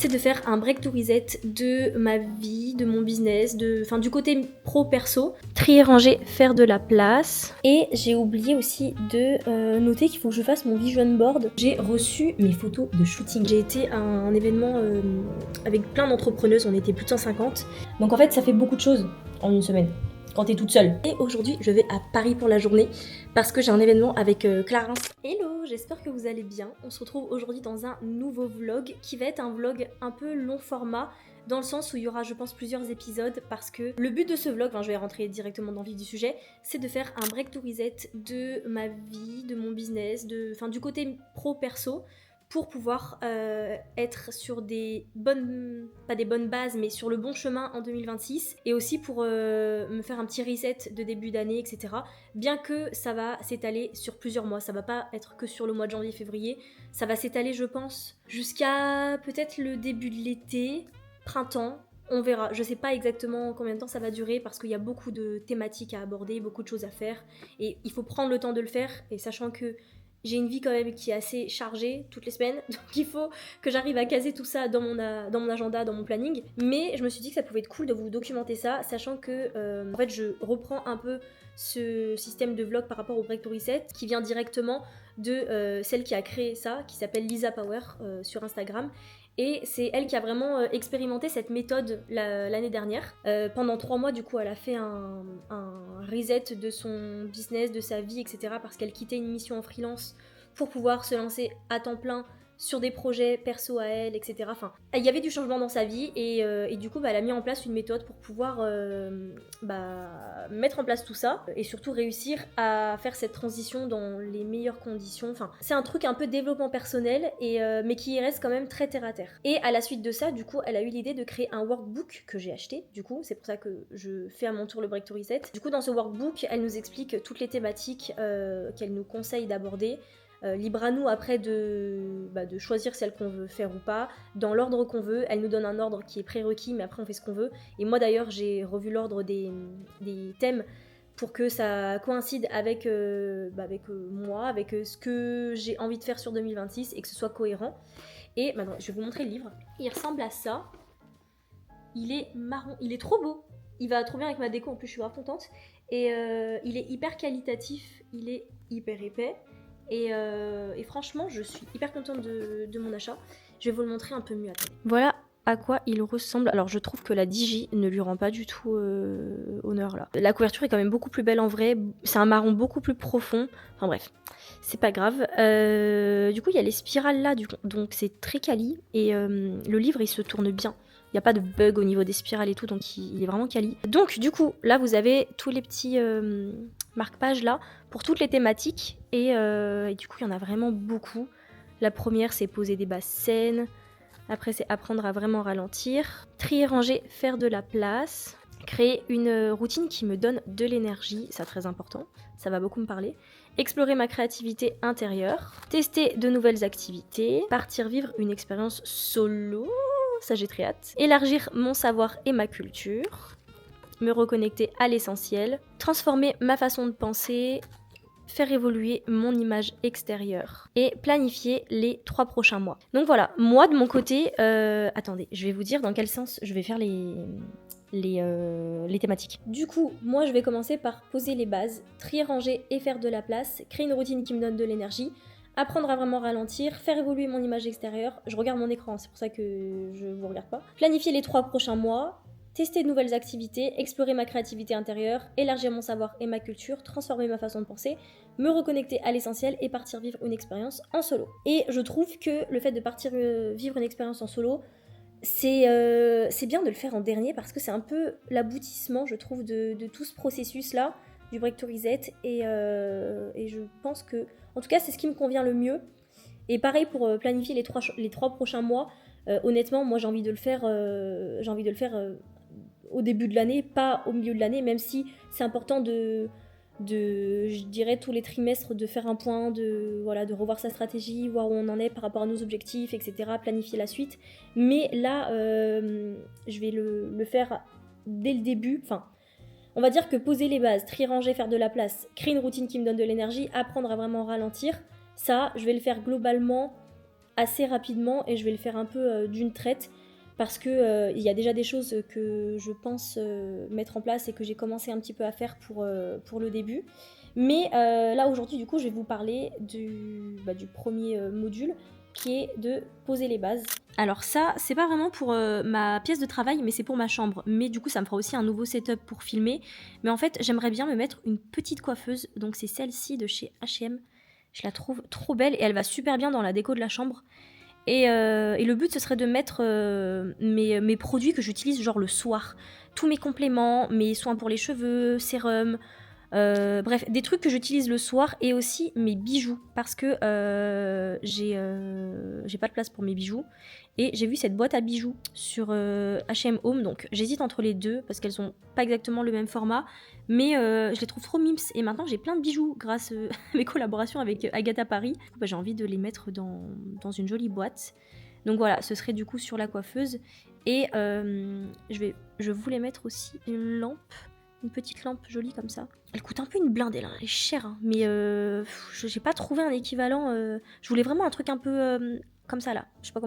c'est de faire un break to reset de ma vie, de mon business, du côté pro-perso. Trier, ranger, faire de la place. Et j'ai oublié aussi de noter qu'il faut que je fasse mon vision board. J'ai reçu mes photos de shooting. J'ai été à un événement avec plein d'entrepreneuses, on était plus de 150. Donc en fait, ça fait beaucoup de choses en une semaine quand t'es toute seule. Et aujourd'hui, je vais à Paris pour la journée parce que j'ai un événement avec Clarence. Hello, j'espère que vous allez bien. On se retrouve aujourd'hui dans un nouveau vlog qui va être un vlog un peu long format dans le sens où il y aura, je pense, plusieurs épisodes parce que le but de ce vlog, je vais rentrer directement dans le vif du sujet, c'est de faire un break to reset de ma vie, de mon business, du côté pro-perso pour pouvoir être sur des bonnes, pas des bonnes bases, mais sur le bon chemin en 2026 et aussi pour me faire un petit reset de début d'année, etc. Bien que ça va s'étaler sur plusieurs mois, ça va pas être que sur le mois de janvier-février, ça va s'étaler, je pense, jusqu'à peut-être le début de l'été, printemps. On verra, je sais pas exactement combien de temps ça va durer parce qu'il y a beaucoup de thématiques à aborder, beaucoup de choses à faire et il faut prendre le temps de le faire et sachant que j'ai une vie quand même qui est assez chargée toutes les semaines, donc il faut que j'arrive à caser tout ça dans mon agenda, dans mon planning. Mais je me suis dit que ça pouvait être cool de vous documenter ça, sachant que en fait je reprends un peu ce système de vlog par rapport au Break to Reset qui vient directement de celle qui a créé ça, qui s'appelle Lisa Power sur Instagram. Et c'est elle qui a vraiment expérimenté cette méthode l'année dernière. Pendant 3 mois, du coup, elle a fait un reset de son business, de sa vie, etc. Parce qu'elle quittait une mission en freelance pour pouvoir se lancer à temps plein sur des projets perso à elle, etc. Enfin, il y avait du changement dans sa vie et du coup, elle a mis en place une méthode pour pouvoir mettre en place tout ça et surtout réussir à faire cette transition dans les meilleures conditions. Enfin, c'est un truc un peu développement personnel mais qui reste quand même très terre à terre. Et à la suite de ça, du coup, elle a eu l'idée de créer un workbook que j'ai acheté. Du coup, c'est pour ça que je fais à mon tour le Break to Reset. Du coup, dans ce workbook, elle nous explique toutes les thématiques qu'elle nous conseille d'aborder. Libre à nous après de choisir celle qu'on veut faire ou pas, dans l'ordre qu'on veut. Elle nous donne un ordre qui est prérequis, mais après on fait ce qu'on veut. Et moi d'ailleurs, j'ai revu l'ordre des thèmes pour que ça coïncide avec moi, avec ce que j'ai envie de faire sur 2026 et que ce soit cohérent. Et maintenant, je vais vous montrer le livre. Il ressemble à ça. Il est marron, il est trop beau. Il va trop bien avec ma déco, en plus je suis grave contente. Et il est hyper qualitatif, il est hyper épais. Et franchement, je suis hyper contente de mon achat. Je vais vous le montrer un peu mieux. Attendez. Voilà à quoi il ressemble. Alors je trouve que la digi ne lui rend pas du tout honneur là. La couverture est quand même beaucoup plus belle en vrai. C'est un marron beaucoup plus profond. Enfin bref, c'est pas grave. Du coup, il y a les spirales là, donc c'est très quali. Et le livre, il se tourne bien. Il n'y a pas de bug au niveau des spirales et tout, donc il est vraiment quali. Donc du coup, là vous avez tous les petits marque-pages là pour toutes les thématiques et du coup il y en a vraiment beaucoup. La première c'est poser des bases saines, après c'est apprendre à vraiment ralentir, trier, ranger, faire de la place, créer une routine qui me donne de l'énergie, c'est très important, ça va beaucoup me parler, explorer ma créativité intérieure, tester de nouvelles activités, partir vivre une expérience solo, ça j'ai très hâte, élargir mon savoir et ma culture, me reconnecter à l'essentiel, transformer ma façon de penser, faire évoluer mon image extérieure et planifier les 3 prochains mois. Donc voilà, moi de mon côté, attendez, je vais vous dire dans quel sens je vais faire les thématiques. Du coup, moi je vais commencer par poser les bases, trier, ranger et faire de la place, créer une routine qui me donne de l'énergie, apprendre à vraiment ralentir, faire évoluer mon image extérieure, je regarde mon écran, c'est pour ça que je vous regarde pas, planifier les 3 prochains mois, tester de nouvelles activités, explorer ma créativité intérieure, élargir mon savoir et ma culture, transformer ma façon de penser, me reconnecter à l'essentiel et partir vivre une expérience en solo. Et je trouve que le fait de partir vivre une expérience en solo, c'est bien de le faire en dernier parce que c'est un peu l'aboutissement, je trouve, de tout ce processus-là, du Break to Reset. Et je pense que, en tout cas, c'est ce qui me convient le mieux. Et pareil pour planifier les 3 prochains mois. Honnêtement, moi j'ai envie de le faire au début de l'année, pas au milieu de l'année, même si c'est important je dirais tous les trimestres de faire un point, de revoir sa stratégie, voir où on en est par rapport à nos objectifs, etc., planifier la suite. Mais là, je vais le faire dès le début. Enfin, on va dire que poser les bases, trier, ranger, faire de la place, créer une routine qui me donne de l'énergie, apprendre à vraiment ralentir, ça, je vais le faire globalement assez rapidement et je vais le faire un peu d'une traite parce que il y a déjà des choses que je pense mettre en place et que j'ai commencé un petit peu à faire pour le début. Mais là aujourd'hui du coup je vais vous parler du premier module qui est de poser les bases. Alors ça, c'est pas vraiment pour ma pièce de travail, mais c'est pour ma chambre. Mais du coup, ça me fera aussi un nouveau setup pour filmer. Mais en fait, j'aimerais bien me mettre une petite coiffeuse. Donc c'est celle-ci de chez H&M. Je la trouve trop belle et elle va super bien dans la déco de la chambre. Et le but, ce serait de mettre mes produits que j'utilise genre le soir. Tous mes compléments, mes soins pour les cheveux, sérum, bref, des trucs que j'utilise le soir et aussi mes bijoux parce que j'ai pas de place pour mes bijoux et j'ai vu cette boîte à bijoux sur H&M Home, donc j'hésite entre les deux parce qu'elles sont pas exactement le même format, mais je les trouve trop mimes et maintenant j'ai plein de bijoux grâce à mes collaborations avec Agatha Paris. J'ai envie de les mettre dans une jolie boîte. Donc voilà, ce serait du coup sur la coiffeuse et je voulais mettre aussi une lampe. Une petite lampe jolie comme ça. Elle coûte un peu une blinde, elle est chère, hein, mais j'ai pas trouvé un équivalent. Je voulais vraiment un truc un peu comme ça là. Je sais pas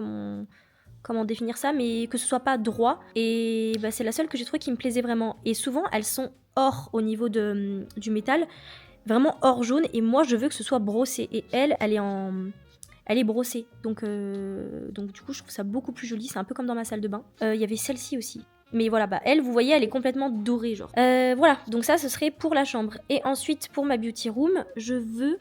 comment définir ça, mais que ce soit pas droit. Et bah, c'est la seule que j'ai trouvée qui me plaisait vraiment. Et souvent, elles sont or au niveau du métal, vraiment or jaune. Et moi, je veux que ce soit brossé. Et elle est brossée. Donc du coup, je trouve ça beaucoup plus joli. C'est un peu comme dans ma salle de bain. Il y avait celle-ci aussi. Mais voilà, bah elle, vous voyez, elle est complètement dorée, genre. Voilà, donc ça, ce serait pour la chambre. Et ensuite, pour ma beauty room, je veux,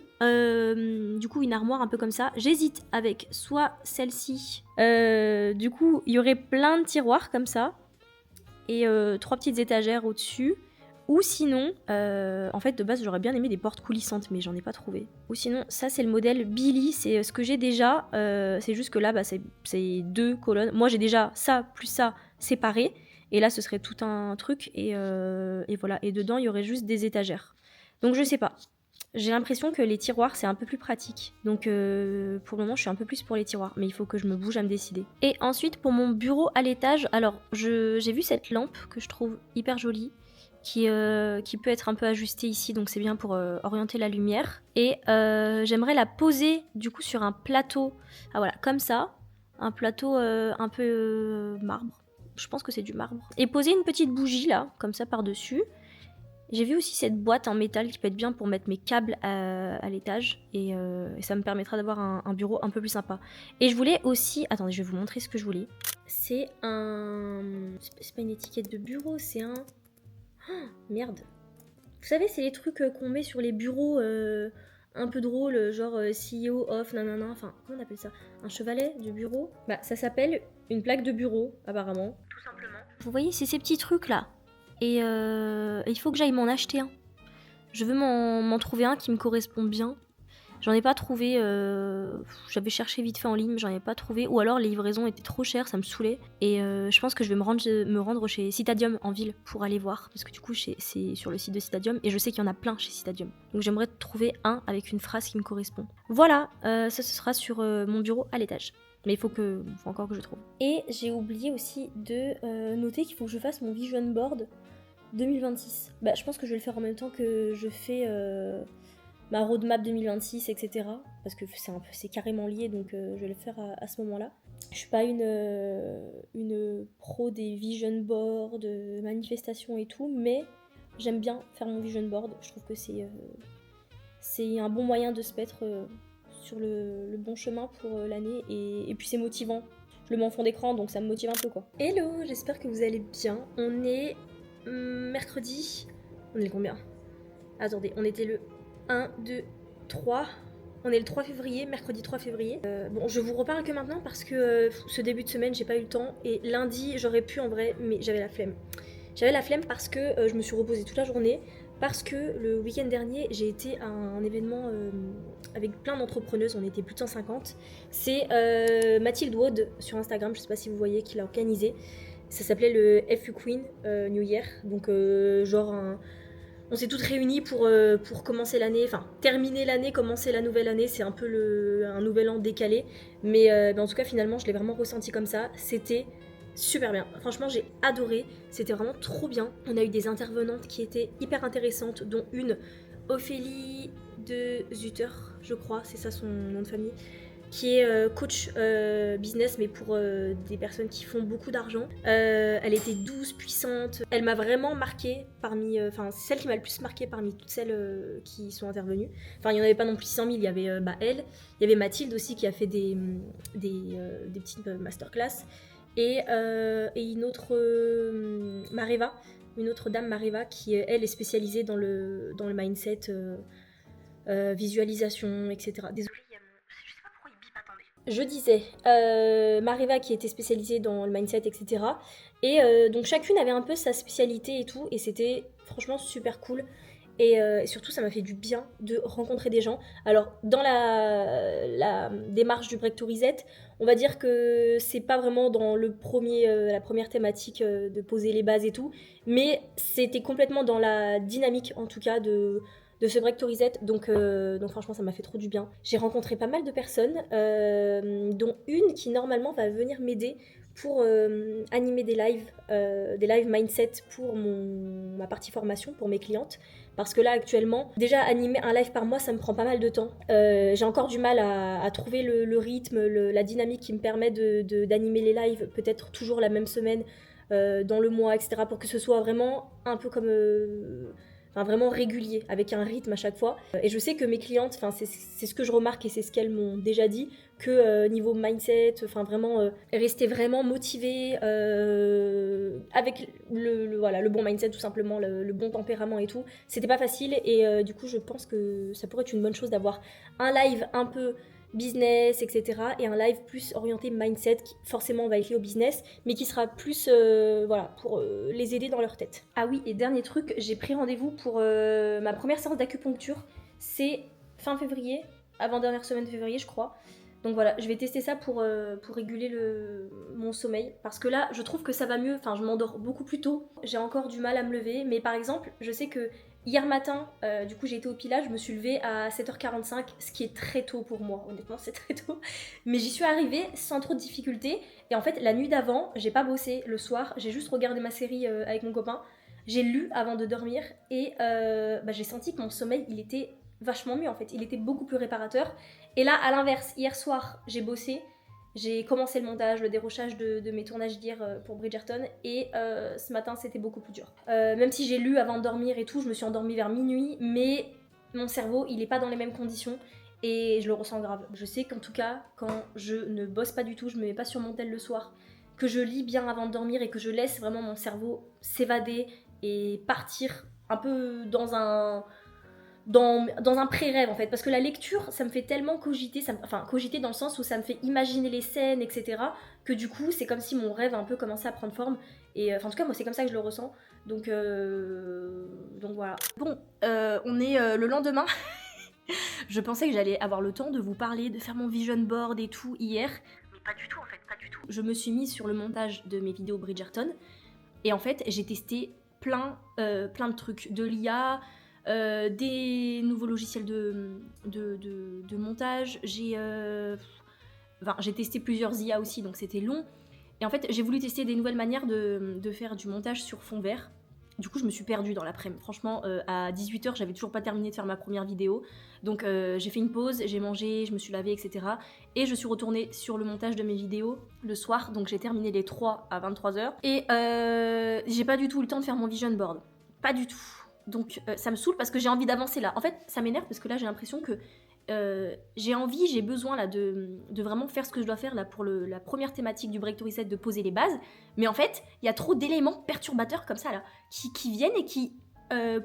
du coup, une armoire un peu comme ça. J'hésite avec soit celle-ci. Du coup, il y aurait plein de tiroirs comme ça. Et 3 petites étagères au-dessus. Ou sinon, en fait, de base, j'aurais bien aimé des portes coulissantes, mais j'en ai pas trouvé. Ou sinon, ça, c'est le modèle Billy, c'est ce que j'ai déjà. C'est juste que là, bah, c'est 2 colonnes. Moi, j'ai déjà ça, plus ça, séparé. Et là, ce serait tout un truc. Et voilà. Et dedans, il y aurait juste des étagères. Donc, je sais pas. J'ai l'impression que les tiroirs, c'est un peu plus pratique. Donc, pour le moment, je suis un peu plus pour les tiroirs. Mais il faut que je me bouge à me décider. Et ensuite, pour mon bureau à l'étage, alors, j'ai vu cette lampe que je trouve hyper jolie. Qui peut être un peu ajustée ici, donc c'est bien pour orienter la lumière. Et j'aimerais la poser du coup sur un plateau, ah voilà, comme ça, un plateau un peu marbre, je pense que c'est du marbre. Et poser une petite bougie là, comme ça par-dessus. J'ai vu aussi cette boîte en métal qui peut être bien pour mettre mes câbles à l'étage et ça me permettra d'avoir un bureau un peu plus sympa. Et je voulais aussi, attendez, je vais vous montrer ce que je voulais. C'est pas une étiquette de bureau, c'est un... Oh, merde. Vous savez, c'est les trucs qu'on met sur les bureaux un peu drôles, genre CEO, off, nanana, enfin, comment on appelle ça? Un chevalet de bureau? Bah, ça s'appelle une plaque de bureau, apparemment. Tout simplement. Vous voyez, c'est ces petits trucs-là. Et il faut que j'aille m'en acheter un. Je veux m'en trouver un qui me correspond bien. J'en ai pas trouvé, j'avais cherché vite fait en ligne, mais j'en ai pas trouvé. Ou alors les livraisons étaient trop chères, ça me saoulait. Et je pense que je vais me rendre chez Citadium en ville pour aller voir. Parce que du coup, c'est sur le site de Citadium. Et je sais qu'il y en a plein chez Citadium. Donc j'aimerais trouver un avec une phrase qui me correspond. Voilà, ça ce sera sur mon bureau à l'étage. Mais il faut encore que je trouve. Et j'ai oublié aussi de noter qu'il faut que je fasse mon vision board 2026. Bah, je pense que je vais le faire en même temps que je fais... ma roadmap 2026, etc. Parce que c'est carrément lié, donc je vais le faire à ce moment-là. Je suis pas une pro des vision boards, de manifestations et tout, mais j'aime bien faire mon vision board. Je trouve que c'est un bon moyen de se mettre sur le bon chemin pour l'année, et puis c'est motivant. Je le mets en fond d'écran, donc ça me motive un peu, quoi. Hello, j'espère que vous allez bien. On est mercredi. On est le combien? Attendez, on était le 1, 2, 3. On est le 3 février, mercredi 3 février. Bon, je vous reparle que maintenant parce que ce début de semaine, j'ai pas eu le temps. Et lundi, j'aurais pu en vrai, mais j'avais la flemme. J'avais la flemme parce que je me suis reposée toute la journée. Parce que le week-end dernier, j'ai été à un événement avec plein d'entrepreneuses. On était plus de 150. C'est Mathilde Wood sur Instagram, je sais pas si vous voyez, qui l'a organisé. Ça s'appelait le FU Queen New Year. Donc, on s'est toutes réunies pour commencer l'année, enfin terminer l'année, commencer la nouvelle année. C'est un peu un nouvel an décalé. Mais en tout cas, finalement, je l'ai vraiment ressenti comme ça. C'était super bien. Franchement, j'ai adoré. C'était vraiment trop bien. On a eu des intervenantes qui étaient hyper intéressantes, dont une, Ophélie de Zutter, je crois, c'est ça son nom de famille, qui est coach business, mais pour des personnes qui font beaucoup d'argent. Elle était douce, puissante. Elle m'a vraiment marquée parmi... Enfin, c'est celle qui m'a le plus marquée parmi toutes celles qui sont intervenues. Enfin, il n'y en avait pas non plus 600 000. Il y avait elle, il y avait Mathilde aussi qui a fait des petites masterclass. Et une autre Mariva, une autre dame Mariva qui, elle, est spécialisée dans le mindset, visualisation, etc. Désolée. Je disais, Mariva qui était spécialisée dans le mindset, etc. Et donc chacune avait un peu sa spécialité et tout, et c'était franchement super cool. Et surtout, ça m'a fait du bien de rencontrer des gens. Alors, dans la démarche du Break to Reset, on va dire que c'est pas vraiment dans la première thématique de poser les bases et tout, mais c'était complètement dans la dynamique, en tout cas, de ce Break to Reset, donc franchement ça m'a fait trop du bien. J'ai rencontré pas mal de personnes, dont une qui normalement va venir m'aider pour animer des lives mindset pour ma partie formation, pour mes clientes. Parce que là actuellement, déjà animer un live par mois ça me prend pas mal de temps. J'ai encore du mal à trouver le rythme, la dynamique qui me permet d'animer les lives peut-être toujours la même semaine, dans le mois, etc. pour que ce soit vraiment un peu comme... Enfin, vraiment régulier, avec un rythme à chaque fois. Et je sais que mes clientes, c'est ce que je remarque et c'est ce qu'elles m'ont déjà dit, que niveau mindset, vraiment rester vraiment motivée, avec le bon mindset tout simplement, le bon tempérament et tout, c'était pas facile. Et du coup je pense que ça pourrait être une bonne chose d'avoir un live un peu business, etc. et un live plus orienté mindset qui forcément va être lié au business, mais qui sera plus pour les aider dans leur tête. Ah oui, et dernier truc, j'ai pris rendez-vous pour ma première séance d'acupuncture. C'est fin février, avant-dernière semaine de février je crois. Donc voilà, je vais tester ça pour réguler mon sommeil. Parce que là, je trouve que ça va mieux. Enfin, je m'endors beaucoup plus tôt. J'ai encore du mal à me lever. Mais par exemple, je sais que hier matin, du coup, j'ai été au Pilates. Je me suis levée à 7h45, ce qui est très tôt pour moi. Honnêtement, c'est très tôt. Mais j'y suis arrivée sans trop de difficultés. Et en fait, la nuit d'avant, j'ai pas bossé le soir. J'ai juste regardé ma série avec mon copain. J'ai lu avant de dormir. Et j'ai senti que mon sommeil, il était vachement mieux en fait. Il était beaucoup plus réparateur. Et là, à l'inverse, hier soir, j'ai bossé, j'ai commencé le montage, le dérochage de mes tournages d'hier pour Bridgerton, et ce matin, c'était beaucoup plus dur. Même si j'ai lu avant de dormir et tout, je me suis endormie vers minuit, mais mon cerveau, il est pas dans les mêmes conditions, et je le ressens grave. Je sais qu'en tout cas, quand je ne bosse pas du tout, je me mets pas sur mon tel le soir, que je lis bien avant de dormir et que je laisse vraiment mon cerveau s'évader et partir un peu dans un pré-rêve en fait, parce que la lecture ça me fait tellement cogiter, cogiter dans le sens où ça me fait imaginer les scènes, etc., que du coup c'est comme si mon rêve a un peu commencé à prendre forme, et en tout cas moi c'est comme ça que je le ressens, donc voilà. Bon, on est le lendemain. Je pensais que j'allais avoir le temps de vous parler, de faire mon vision board et tout hier, mais pas du tout en fait, pas du tout. Je me suis mise sur le montage de mes vidéos Bridgerton, et en fait j'ai testé plein de trucs, de l'IA, des nouveaux logiciels de montage. J'ai testé plusieurs IA aussi, donc c'était long. Et en fait, j'ai voulu tester des nouvelles manières de faire du montage sur fond vert. Du coup, je me suis perdue dans l'après-midi. Franchement, à 18h, j'avais toujours pas terminé de faire ma première vidéo. Donc, j'ai fait une pause, j'ai mangé, je me suis lavée, etc. Et je suis retournée sur le montage de mes vidéos le soir. Donc, j'ai terminé les 3 à 23h. Et j'ai pas du tout eu le temps de faire mon vision board. Pas du tout. Donc ça me saoule parce que j'ai envie d'avancer là. En fait, ça m'énerve parce que là, j'ai l'impression que j'ai besoin là de vraiment faire ce que je dois faire là pour la première thématique du Break to Reset, de poser les bases. Mais en fait, il y a trop d'éléments perturbateurs comme ça là, qui viennent et qui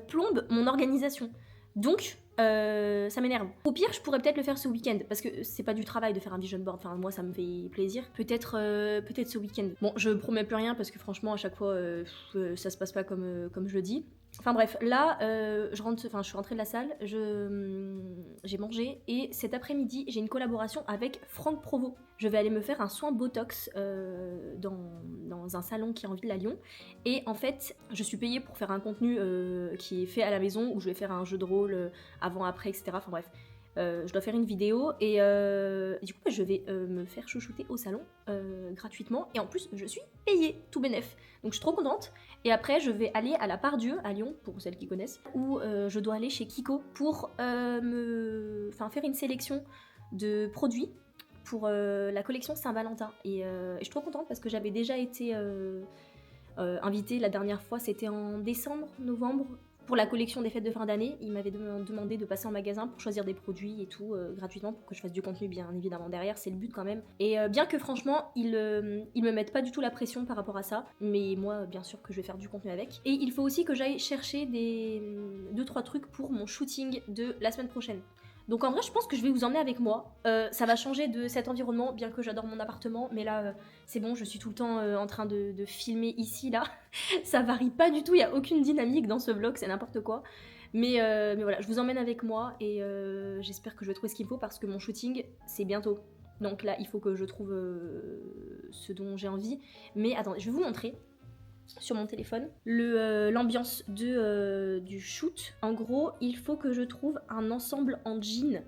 plombent mon organisation. Donc, ça m'énerve. Au pire, je pourrais peut-être le faire ce week-end, parce que c'est pas du travail de faire un vision board, enfin moi ça me fait plaisir. Peut-être ce week-end. Bon, je promets plus rien parce que franchement à chaque fois ça se passe pas comme je le dis. Enfin bref, là je suis rentrée de la salle, j'ai mangé, et cet après-midi j'ai une collaboration avec Franck Provost. Je vais aller me faire un soin Botox dans un salon qui est en ville à Lyon, et en fait je suis payée pour faire un contenu qui est fait à la maison, où je vais faire un jeu de rôle avant-après, etc. Enfin bref, je dois faire une vidéo, et du coup je vais me faire chouchouter au salon gratuitement, et en plus je suis payée, tout bénef. Donc je suis trop contente. Et après je vais aller à la Part-Dieu à Lyon, pour celles qui connaissent, où je dois aller chez Kiko pour faire une sélection de produits pour la collection Saint-Valentin. Et je suis trop contente parce que j'avais déjà été invitée la dernière fois, c'était en décembre, novembre, pour la collection des fêtes de fin d'année. Ils m'avaient demandé de passer en magasin pour choisir des produits et tout, gratuitement, pour que je fasse du contenu bien évidemment derrière, c'est le but quand même. Et bien que franchement, ils me mettent pas du tout la pression par rapport à ça, mais moi bien sûr que je vais faire du contenu avec. Et il faut aussi que j'aille chercher des 2-3 trucs pour mon shooting de la semaine prochaine. Donc en vrai, je pense que je vais vous emmener avec moi. Ça va changer de cet environnement, bien que j'adore mon appartement. Mais là, c'est bon, je suis tout le temps en train de filmer ici, là. Ça varie pas du tout, il n'y a aucune dynamique dans ce vlog, c'est n'importe quoi. Mais voilà, je vous emmène avec moi et j'espère que je vais trouver ce qu'il faut parce que mon shooting, c'est bientôt. Donc là, il faut que je trouve ce dont j'ai envie. Mais attendez, je vais vous montrer sur mon téléphone l'ambiance du shoot. En gros, il faut que je trouve un ensemble en jean.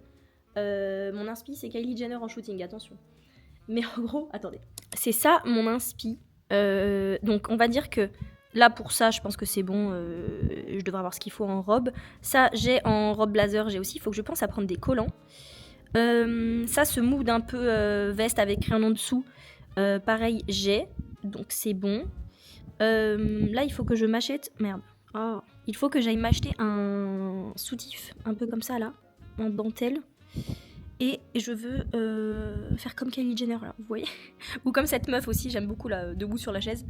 Mon inspi, c'est Kylie Jenner en shooting, attention. Mais en gros, attendez. C'est ça mon inspi. Donc on va dire que là pour ça, je pense que c'est bon. Je devrais avoir ce qu'il faut en robe. Ça, j'ai en robe blazer, j'ai aussi. Il faut que je pense à prendre des collants. Ça, ce mood un peu veste avec rien en dessous. Pareil, j'ai. Donc c'est bon. Là, il faut que je m'achète... Merde. Oh. Il faut que j'aille m'acheter un soutif, un peu comme ça, là, en dentelle. Et je veux faire comme Kylie Jenner, là, vous voyez. Ou comme cette meuf aussi, j'aime beaucoup, là, debout sur la chaise.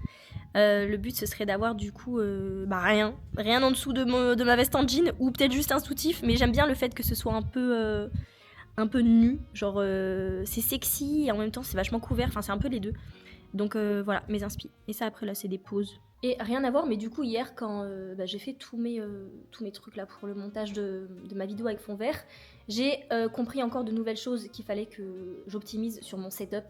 Le but, ce serait d'avoir, du coup, rien en dessous de ma veste en jean, ou peut-être juste un soutif. Mais j'aime bien le fait que ce soit un peu nu. Genre, c'est sexy, et en même temps, c'est vachement couvert. Enfin, c'est un peu les deux. Donc voilà, mes inspi. Et ça après là c'est des pauses. Et rien à voir, mais du coup hier quand j'ai fait tous mes trucs là pour le montage de ma vidéo avec fond vert, j'ai compris encore de nouvelles choses qu'il fallait que j'optimise sur mon setup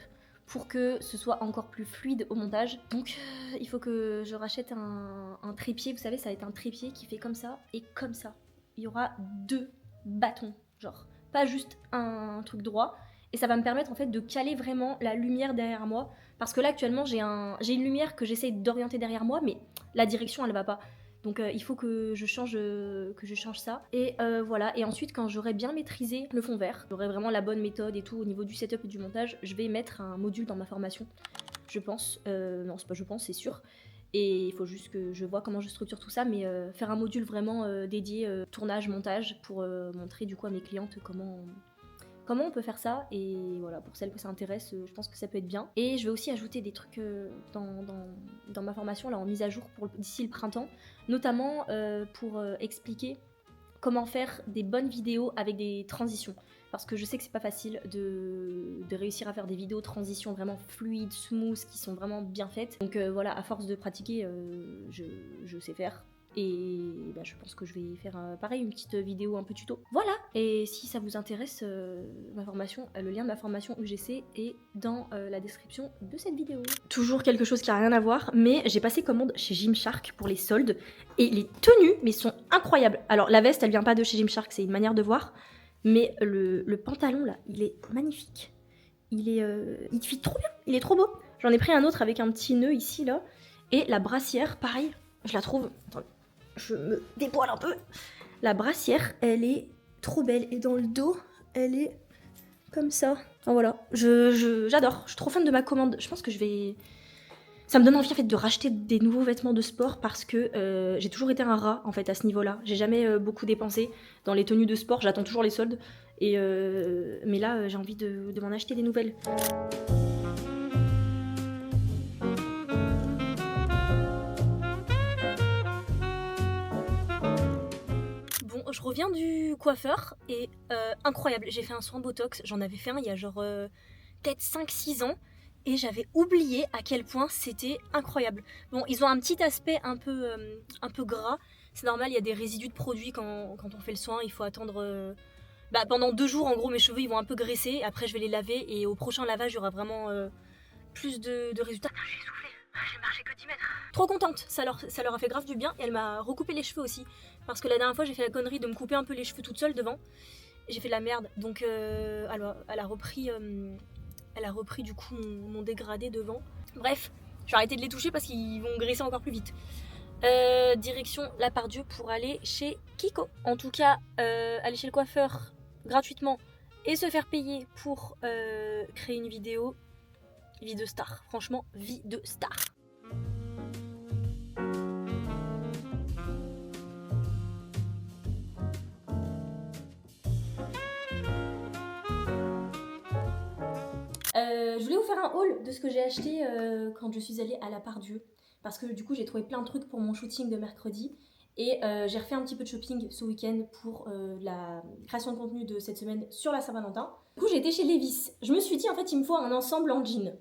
pour que ce soit encore plus fluide au montage. Donc il faut que je rachète un trépied, vous savez ça va être un trépied qui fait comme ça et comme ça. Il y aura 2 bâtons, genre pas juste un truc droit. Et ça va me permettre en fait de caler vraiment la lumière derrière moi. Parce que là actuellement j'ai une lumière que j'essaie d'orienter derrière moi, mais la direction elle va pas. Donc il faut que je change ça. Et voilà, et ensuite quand j'aurai bien maîtrisé le fond vert, j'aurai vraiment la bonne méthode et tout au niveau du setup et du montage, je vais mettre un module dans ma formation. Je pense, non c'est pas je pense, c'est sûr. Et il faut juste que je vois comment je structure tout ça, mais faire un module vraiment dédié tournage, montage, pour montrer du coup à mes clientes comment on peut faire ça. Et voilà, pour celles que ça intéresse, je pense que ça peut être bien. Et je vais aussi ajouter des trucs dans ma formation, là en mise à jour d'ici le printemps, notamment pour expliquer comment faire des bonnes vidéos avec des transitions. Parce que je sais que c'est pas facile de réussir à faire des vidéos transitions vraiment fluides, smooth, qui sont vraiment bien faites. Donc voilà, à force de pratiquer, je sais faire. Et je pense que je vais faire pareil, une petite vidéo un peu tuto. Voilà. Et si ça vous intéresse, ma formation, le lien de ma formation UGC est dans la description de cette vidéo. Toujours quelque chose qui a rien à voir, mais j'ai passé commande chez Gymshark pour les soldes. Et les tenues, mais sont incroyables. Alors la veste, elle vient pas de chez Gymshark, c'est une manière de voir. Mais le pantalon là, il est magnifique. Il te fit trop bien, il est trop beau. J'en ai pris un autre avec un petit nœud ici là. Et la brassière, pareil, je la trouve... Attendez. Je me dévoile un peu. La brassière, elle est trop belle. Et dans le dos, elle est comme ça. Enfin, voilà, j'adore. Je suis trop fan de ma commande. Je pense que je vais... Ça me donne envie en fait de racheter des nouveaux vêtements de sport parce que j'ai toujours été un rat en fait à ce niveau-là. J'ai jamais beaucoup dépensé dans les tenues de sport. J'attends toujours les soldes. Et mais là, j'ai envie de m'en acheter des nouvelles. Je reviens du coiffeur et incroyable, j'ai fait un soin Botox, j'en avais fait un il y a genre peut-être 5-6 ans et j'avais oublié à quel point c'était incroyable. Bon, ils ont un petit aspect un peu gras, c'est normal, il y a des résidus de produits quand on fait le soin, il faut attendre... pendant 2 jours en gros mes cheveux ils vont un peu graisser, après je vais les laver et au prochain lavage il y aura vraiment plus de résultats. J'ai soufflé, j'ai marché que 10 mètres. Trop contente, ça leur a fait grave du bien et elle m'a recoupé les cheveux aussi. Parce que la dernière fois j'ai fait la connerie de me couper un peu les cheveux toute seule devant. J'ai fait de la merde, donc elle a repris du coup mon dégradé devant. Bref, je vais arrêter de les toucher parce qu'ils vont graisser encore plus vite. Direction La Part-Dieu pour aller chez Kiko. En tout cas, aller chez le coiffeur gratuitement, et se faire payer pour créer une vidéo, vie de star, franchement, vie de star. Je voulais vous faire un haul de ce que j'ai acheté quand je suis allée à la Part-Dieu. Parce que du coup j'ai trouvé plein de trucs pour mon shooting de mercredi. Et j'ai refait un petit peu de shopping ce week-end pour la création de contenu de cette semaine sur la Saint-Valentin. Du coup j'ai été chez Levi's. Je me suis dit en fait il me faut un ensemble en jean.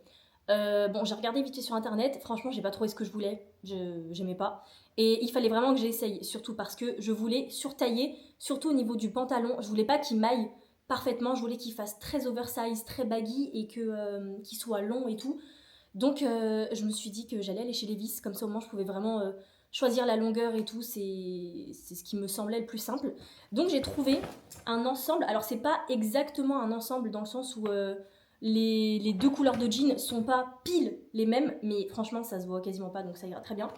Bon j'ai regardé vite fait sur internet, franchement j'ai pas trouvé ce que je voulais, j'aimais pas. Et il fallait vraiment que j'essaye, surtout parce que je voulais surtailler, surtout au niveau du pantalon. Je voulais pas qu'il m'aille parfaitement, je voulais qu'il fasse très oversize, très baggy et qu'il soit long et tout. Donc je me suis dit que j'allais aller chez Levi's, comme ça au moins je pouvais vraiment choisir la longueur et tout, c'est ce qui me semblait le plus simple. Donc j'ai trouvé un ensemble, alors c'est pas exactement un ensemble dans le sens où les deux couleurs de jeans sont pas pile les mêmes, mais franchement ça se voit quasiment pas donc ça ira très bien.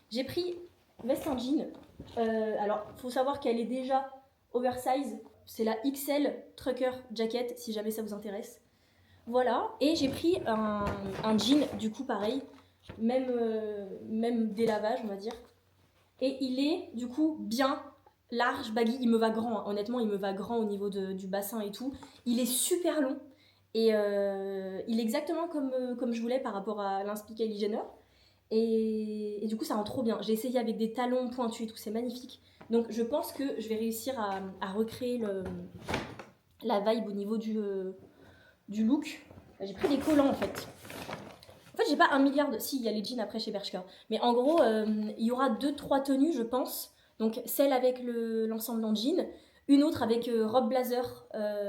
J'ai pris veste en jean, alors faut savoir qu'elle est déjà oversize. C'est la XL Trucker Jacket, si jamais ça vous intéresse. Voilà, et j'ai pris un jean, du coup pareil, même délavage on va dire. Et il est du coup bien large, baggy, il me va grand, hein. Honnêtement il me va grand au niveau du bassin et tout. Il est super long, et il est exactement comme je voulais par rapport à l'Inspi Kylie Jenner. Et du coup ça rend trop bien. J'ai essayé avec des talons pointus et tout, c'est magnifique. Donc je pense que je vais réussir à recréer la vibe au niveau du look. J'ai pris des collants en fait. En fait j'ai pas un milliard de... Si, il y a les jeans après chez Bershka. Mais en gros, il y aura 2-3 tenues je pense. Donc celle avec l'ensemble en jean. Une autre avec robe blazer,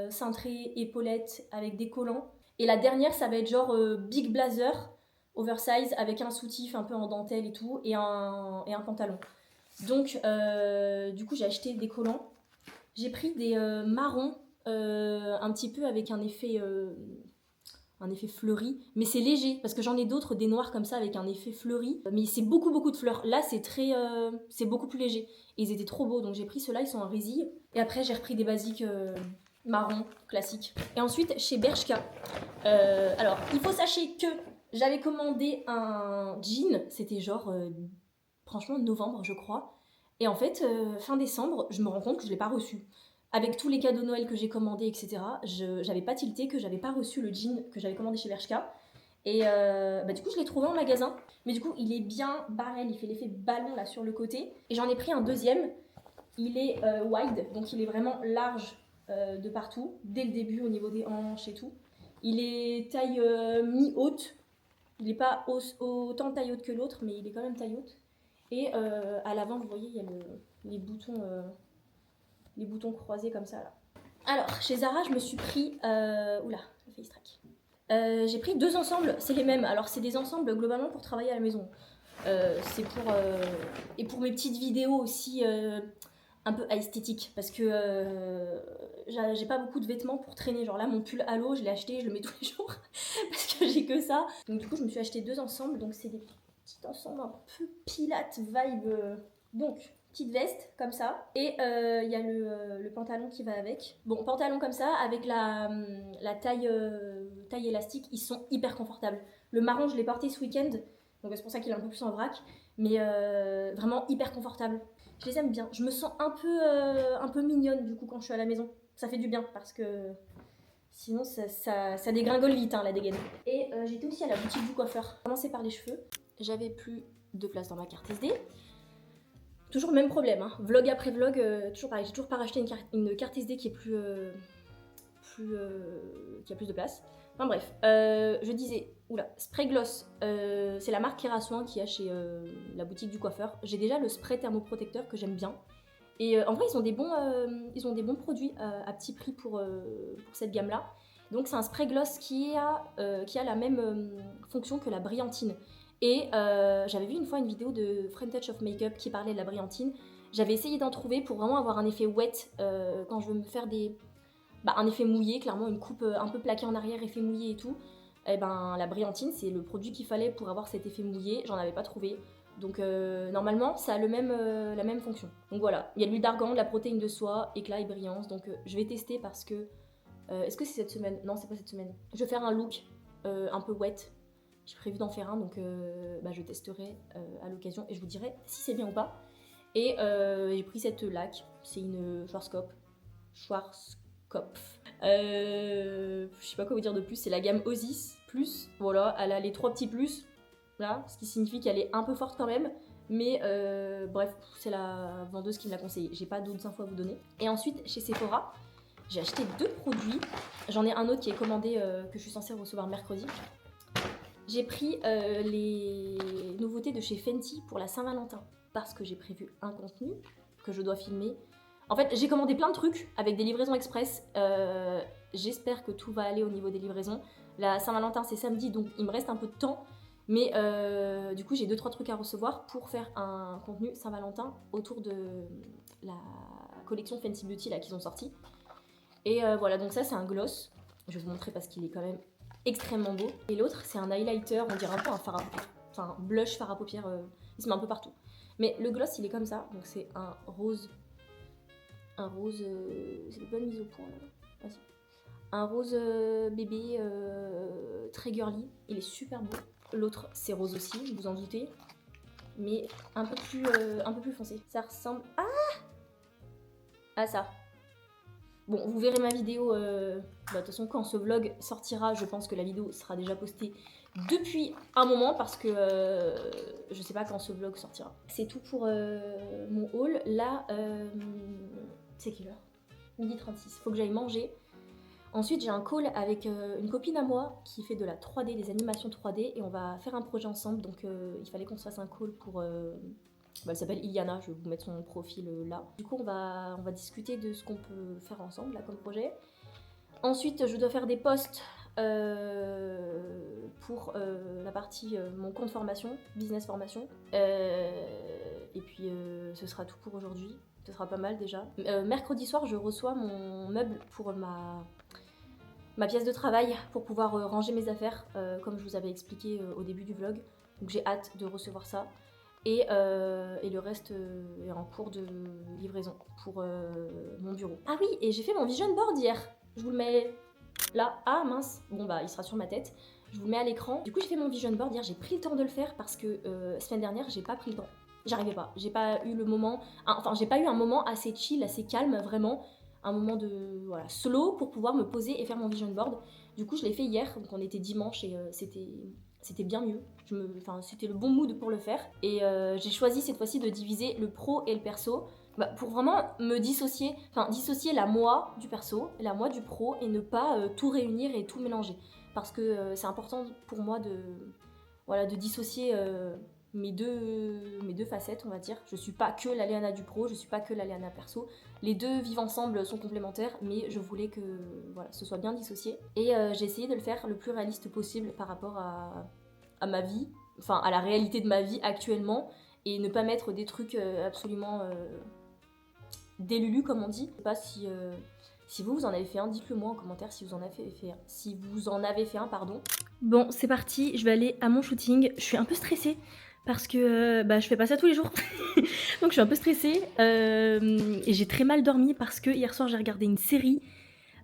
cintrée, épaulette, avec des collants. Et la dernière ça va être genre big blazer, oversize, avec un soutif un peu en dentelle et tout. Et un pantalon. Donc du coup j'ai acheté des collants. J'ai pris des marrons, un petit peu avec un effet fleuri, mais c'est léger parce que j'en ai d'autres, des noirs comme ça avec un effet fleuri, mais c'est beaucoup de fleurs. Là c'est beaucoup plus léger et ils étaient trop beaux donc j'ai pris ceux-là, ils sont en résille. Et après j'ai repris des basiques marron classiques. Et ensuite chez Bershka, alors il faut sachez que j'avais commandé un jean, c'était genre franchement novembre je crois. Et en fait, fin décembre, je me rends compte que je ne l'ai pas reçu. Avec tous les cadeaux Noël que j'ai commandés, etc., j'avais pas tilté que j'avais pas reçu le jean que j'avais commandé chez Bershka. Et du coup, je l'ai trouvé en magasin. Mais du coup, il est bien barrel, il fait l'effet ballon là sur le côté. Et j'en ai pris un deuxième. Il est wide, donc il est vraiment large de partout, dès le début au niveau des hanches et tout. Il est taille mi-haute. Il n'est pas autant taille haute que l'autre, mais il est quand même taille haute. Et à l'avant, vous voyez, il y a les boutons croisés comme ça là. Alors, chez Zara, je me suis pris... Oula, ça fait strike. J'ai pris 2 ensembles, c'est les mêmes. Alors, c'est des ensembles globalement pour travailler à la maison. C'est pour... et pour mes petites vidéos aussi un peu esthétiques. Parce que j'ai pas beaucoup de vêtements pour traîner. Genre là, mon pull halo, je l'ai acheté, je le mets tous les jours. Parce que j'ai que ça. Donc du coup, je me suis acheté 2 ensembles. Donc c'est des petits ensembles un peu pilates vibe. Donc... petite veste comme ça et il y a le pantalon qui va avec. Bon, pantalon comme ça avec la taille élastique, ils sont hyper confortables. Le marron je l'ai porté ce week-end donc c'est pour ça qu'il est un peu plus en vrac, mais vraiment hyper confortable. Je les aime bien, je me sens un peu mignonne du coup quand je suis à la maison. Ça fait du bien parce que sinon ça dégringole vite hein, la dégaine. Et j'étais aussi à la boutique du coiffeur. Commencer par les cheveux, j'avais plus de place dans ma carte SD. Toujours le même problème, hein. Vlog après vlog, toujours pareil, j'ai toujours pas racheté une carte SD qui est qui a plus de place. Enfin bref, je disais, spray gloss, c'est la marque Kerasoin qui a chez la boutique du coiffeur. J'ai déjà le spray thermoprotecteur que j'aime bien. Et en vrai, ils ont des bons produits à petit prix pour cette gamme-là. Donc c'est un spray gloss qui a la même fonction que la brillantine. Et j'avais vu une fois une vidéo de Friend Touch of Makeup qui parlait de la brillantine. J'avais essayé d'en trouver pour vraiment avoir un effet wet quand je veux me faire un effet mouillé, clairement une coupe un peu plaquée en arrière, effet mouillé et tout. Et ben la brillantine c'est le produit qu'il fallait pour avoir cet effet mouillé, j'en avais pas trouvé. Donc normalement ça a la même fonction. Donc voilà, il y a de l'huile d'argan, de la protéine de soie, éclat et brillance. Donc je vais tester parce que Est-ce que c'est cette semaine? Non, c'est pas cette semaine. Je vais faire un look un peu wet. J'ai prévu d'en faire un, donc je testerai à l'occasion et je vous dirai si c'est bien ou pas. Et j'ai pris cette laque, c'est une Schwarzkopf. Je sais pas quoi vous dire de plus, c'est la gamme Osis Plus. Voilà, elle a les 3 petits plus, là, ce qui signifie qu'elle est un peu forte quand même. Mais bref, c'est la vendeuse qui me l'a conseillé. J'ai pas d'autres infos à vous donner. Et ensuite, chez Sephora, j'ai acheté 2 produits. J'en ai un autre qui est commandé, que je suis censée recevoir mercredi. J'ai pris les nouveautés de chez Fenty pour la Saint-Valentin. Parce que j'ai prévu un contenu que je dois filmer. En fait, j'ai commandé plein de trucs avec des livraisons express. J'espère que tout va aller au niveau des livraisons. La Saint-Valentin, c'est samedi, donc il me reste un peu de temps. Mais du coup, j'ai 2-3 trucs à recevoir pour faire un contenu Saint-Valentin autour de la collection Fenty Beauty là qu'ils ont sorti. Et voilà, donc ça, c'est un gloss. Je vais vous montrer parce qu'il est quand même extrêmement beau. Et l'autre, c'est un highlighter, on dirait un peu un fard à paupières. Enfin, un blush fard à paupières, il se met un peu partout. Mais le gloss, il est comme ça, donc c'est un rose. Un rose. C'est pas mise au point là. Vas-y. Un rose bébé très girly. Il est super beau. L'autre, c'est rose aussi, vous en doutez. Mais un peu plus foncé. Ça ressemble à ça. Bon, vous verrez ma vidéo. De toute façon, quand ce vlog sortira, je pense que la vidéo sera déjà postée depuis un moment parce que je sais pas quand ce vlog sortira. C'est tout pour mon haul. Là, c'est quelle heure? 12h36. Faut que j'aille manger. Ensuite, j'ai un call avec une copine à moi qui fait de la 3D, des animations 3D, et on va faire un projet ensemble. Donc, il fallait qu'on se fasse un call pour. Elle s'appelle Iliana, je vais vous mettre son profil là. Du coup, on va discuter de ce qu'on peut faire ensemble là comme projet. Ensuite, je dois faire des posts pour la partie mon compte formation, business formation. Et puis, ce sera tout pour aujourd'hui. Ce sera pas mal déjà. Mercredi soir, je reçois mon meuble pour ma pièce de travail pour pouvoir ranger mes affaires, comme je vous avais expliqué au début du vlog. Donc j'ai hâte de recevoir ça. Et le reste est en cours de livraison pour mon bureau. Ah oui, et j'ai fait mon vision board hier. Je vous le mets là. Ah mince, bon bah il sera sur ma tête. Je vous le mets à l'écran. Du coup j'ai fait mon vision board hier, j'ai pris le temps de le faire parce que semaine dernière j'ai pas pris le temps. J'arrivais pas, j'ai pas eu le moment, j'ai pas eu un moment assez chill, assez calme vraiment, un moment de slow pour pouvoir me poser et faire mon vision board. Du coup je l'ai fait hier, donc on était dimanche et c'était bien mieux. C'était le bon mood pour le faire. Et j'ai choisi cette fois-ci de diviser le pro et le perso pour vraiment me dissocier la moi du perso, la moi du pro et ne pas tout réunir et tout mélanger. Parce que c'est important pour moi de dissocier mes deux facettes, on va dire. Je suis pas que la Léana du pro, je suis pas que la Léana perso. Les deux vivent ensemble, sont complémentaires, mais je voulais que ce soit bien dissocié. Et j'ai essayé de le faire le plus réaliste possible par rapport à ma vie, à la réalité de ma vie actuellement, et ne pas mettre des trucs absolument délulus, comme on dit. Je sais pas si vous en avez fait un, dites-le moi en commentaire si vous en avez fait un. Si vous en avez fait un, pardon. Bon, c'est parti, je vais aller à mon shooting. Je suis un peu stressée parce que je fais pas ça tous les jours. Donc je suis un peu stressée et j'ai très mal dormi parce que hier soir j'ai regardé une série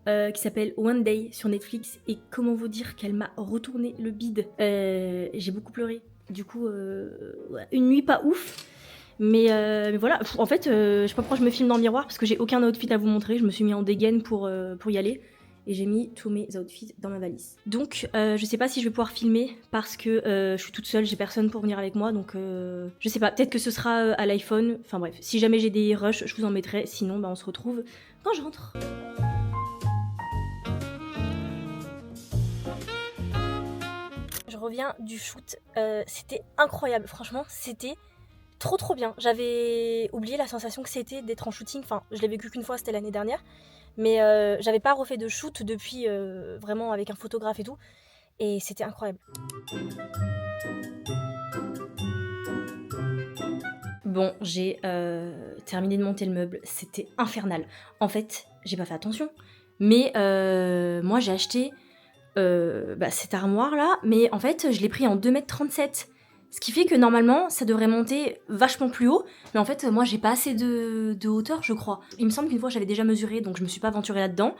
qui s'appelle One Day sur Netflix et comment vous dire qu'elle m'a retourné le bide. J'ai beaucoup pleuré. Du coup, une nuit pas ouf. Mais voilà, en fait, je sais pas pourquoi je me filme dans le miroir parce que j'ai aucun outfit à vous montrer. Je me suis mis en dégaine pour y aller. Et j'ai mis tous mes outfits dans ma valise. Donc je sais pas si je vais pouvoir filmer parce que je suis toute seule, j'ai personne pour venir avec moi. Donc je sais pas, peut-être que ce sera à l'iPhone. Enfin bref, si jamais j'ai des rushs, je vous en mettrai. Sinon, on se retrouve quand je rentre. Je reviens du shoot. C'était incroyable, franchement, c'était trop bien. J'avais oublié la sensation que c'était d'être en shooting. Enfin, je l'ai vécu qu'une fois, c'était l'année dernière. Mais j'avais pas refait de shoot depuis vraiment avec un photographe et tout. Et c'était incroyable. Bon, j'ai terminé de monter le meuble. C'était infernal. En fait, j'ai pas fait attention. Mais moi, j'ai acheté cette armoire là. Mais en fait, je l'ai pris en 2,37 m. Ce qui fait que normalement, ça devrait monter vachement plus haut. Mais en fait, moi, j'ai pas assez de hauteur, je crois. Il me semble qu'une fois, j'avais déjà mesuré, donc je me suis pas aventurée là-dedans.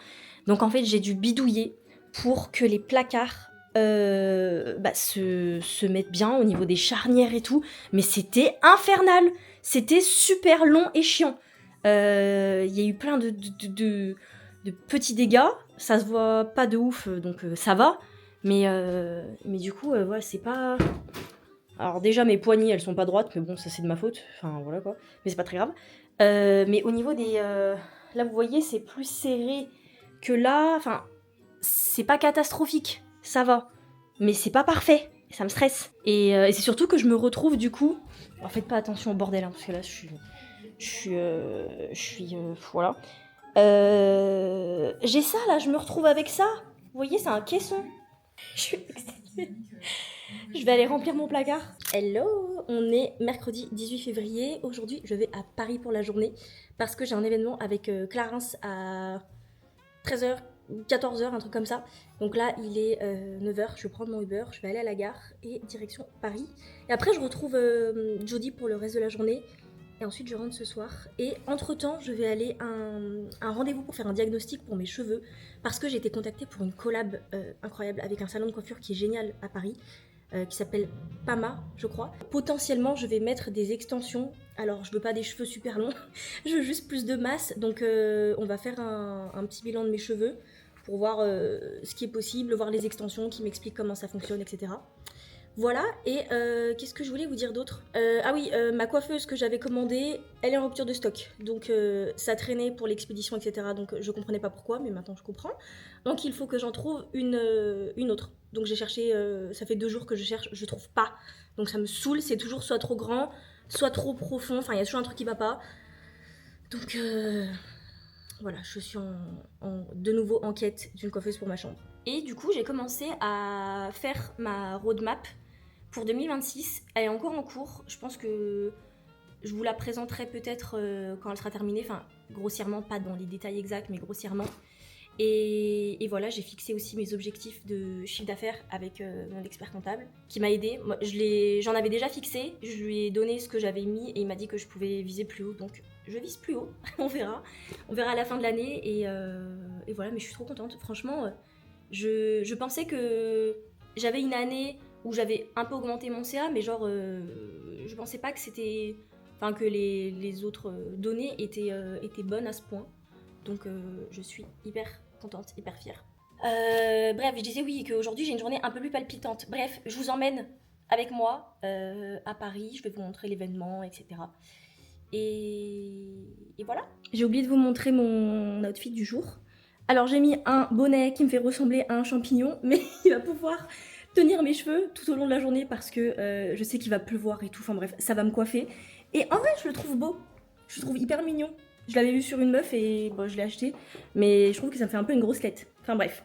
Donc en fait, j'ai dû bidouiller pour que les placards se mettent bien au niveau des charnières et tout. Mais c'était infernal. C'était super long et chiant. Il y a eu plein de petits dégâts. Ça se voit pas de ouf, donc ça va. Mais du coup, voilà, c'est pas... Alors déjà, mes poignées, elles sont pas droites, mais bon, ça c'est de ma faute. Enfin, voilà quoi. Mais c'est pas très grave. Mais au niveau des... Là, vous voyez, c'est plus serré que là. Enfin, c'est pas catastrophique. Ça va. Mais c'est pas parfait. Ça me stresse. Et c'est surtout que je me retrouve, du coup... Alors, faites pas attention au bordel, hein, parce que là, voilà. J'ai ça, là, je me retrouve avec ça. Vous voyez, c'est un caisson. Je suis exténuée. Je vais aller remplir mon placard. Hello, on est mercredi 18 février. Aujourd'hui, je vais à Paris pour la journée parce que j'ai un événement avec Clarence à 13h, 14h, un truc comme ça. Donc là, il est 9h, je vais prendre mon Uber, je vais aller à la gare et direction Paris. Et après, je retrouve Jody pour le reste de la journée. Et ensuite, je rentre ce soir. Et entre-temps, je vais aller à un rendez-vous pour faire un diagnostic pour mes cheveux. Parce que j'ai été contactée pour une collab incroyable avec un salon de coiffure qui est génial à Paris. Qui s'appelle Pama, je crois. Potentiellement, je vais mettre des extensions. Alors, je veux pas des cheveux super longs. Je veux juste plus de masse. Donc, on va faire un petit bilan de mes cheveux pour voir ce qui est possible, voir les extensions, qui m'expliquent comment ça fonctionne, etc. Voilà, et qu'est-ce que je voulais vous dire d'autre ma coiffeuse que j'avais commandée, elle est en rupture de stock. Donc ça traînait pour l'expédition, etc. Donc je comprenais pas pourquoi, mais maintenant je comprends. Donc il faut que j'en trouve une autre. Donc j'ai cherché, ça fait 2 jours que je cherche, je trouve pas. Donc ça me saoule, c'est toujours soit trop grand, soit trop profond, enfin il y a toujours un truc qui va pas. Donc voilà, je suis de nouveau en quête d'une coiffeuse pour ma chambre. Et du coup j'ai commencé à faire ma roadmap pour 2026, elle est encore en cours. Je pense que je vous la présenterai peut-être quand elle sera terminée. Enfin, grossièrement, pas dans les détails exacts, mais grossièrement. Et voilà, j'ai fixé aussi mes objectifs de chiffre d'affaires avec mon expert comptable qui m'a aidée. Moi, j'en avais déjà fixé, je lui ai donné ce que j'avais mis et il m'a dit que je pouvais viser plus haut. Donc, je vise plus haut, on verra. On verra à la fin de l'année et voilà, mais je suis trop contente. Franchement, je pensais que j'avais une année où j'avais un peu augmenté mon CA, mais genre, je pensais pas que c'était... Enfin, que les autres données étaient bonnes à ce point. Donc, je suis hyper contente, hyper fière. Bref, je disais oui, qu'aujourd'hui, j'ai une journée un peu plus palpitante. Bref, je vous emmène avec moi à Paris. Je vais vous montrer l'événement, etc. Et voilà. J'ai oublié de vous montrer mon outfit du jour. Alors, j'ai mis un bonnet qui me fait ressembler à un champignon, mais il va pouvoir tenir mes cheveux tout au long de la journée parce que je sais qu'il va pleuvoir et tout, enfin bref, ça va me coiffer. Et en vrai, je le trouve beau, je le trouve hyper mignon. Je l'avais vu sur une meuf et bon, je l'ai acheté, mais je trouve que ça me fait un peu une grosse tête. Enfin bref.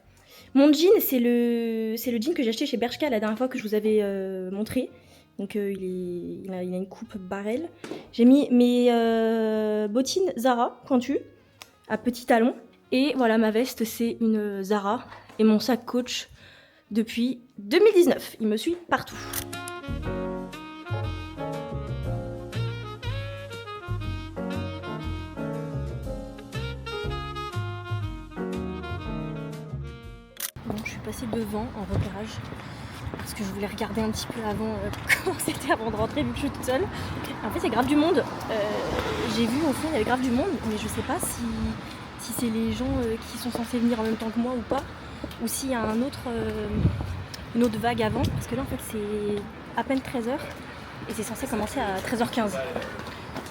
Mon jean, c'est le jean que j'ai acheté chez Bershka la dernière fois que je vous avais montré. Donc il a une coupe barrel. J'ai mis mes bottines Zara pointues à petits talons. Et voilà, ma veste, c'est une Zara. Et mon sac Coach depuis 2019. Il me suit partout. Bon, je suis passée devant en repérage parce que je voulais regarder un petit peu avant comment c'était avant de rentrer vu que je suis toute seule. En fait, c'est grave du monde. J'ai vu au fond, il y avait grave du monde, mais je sais pas si c'est les gens qui sont censés venir en même temps que moi ou pas, ou s'il y a une autre vague avant, parce que là en fait c'est à peine 13h et c'est censé commencer à 13h15.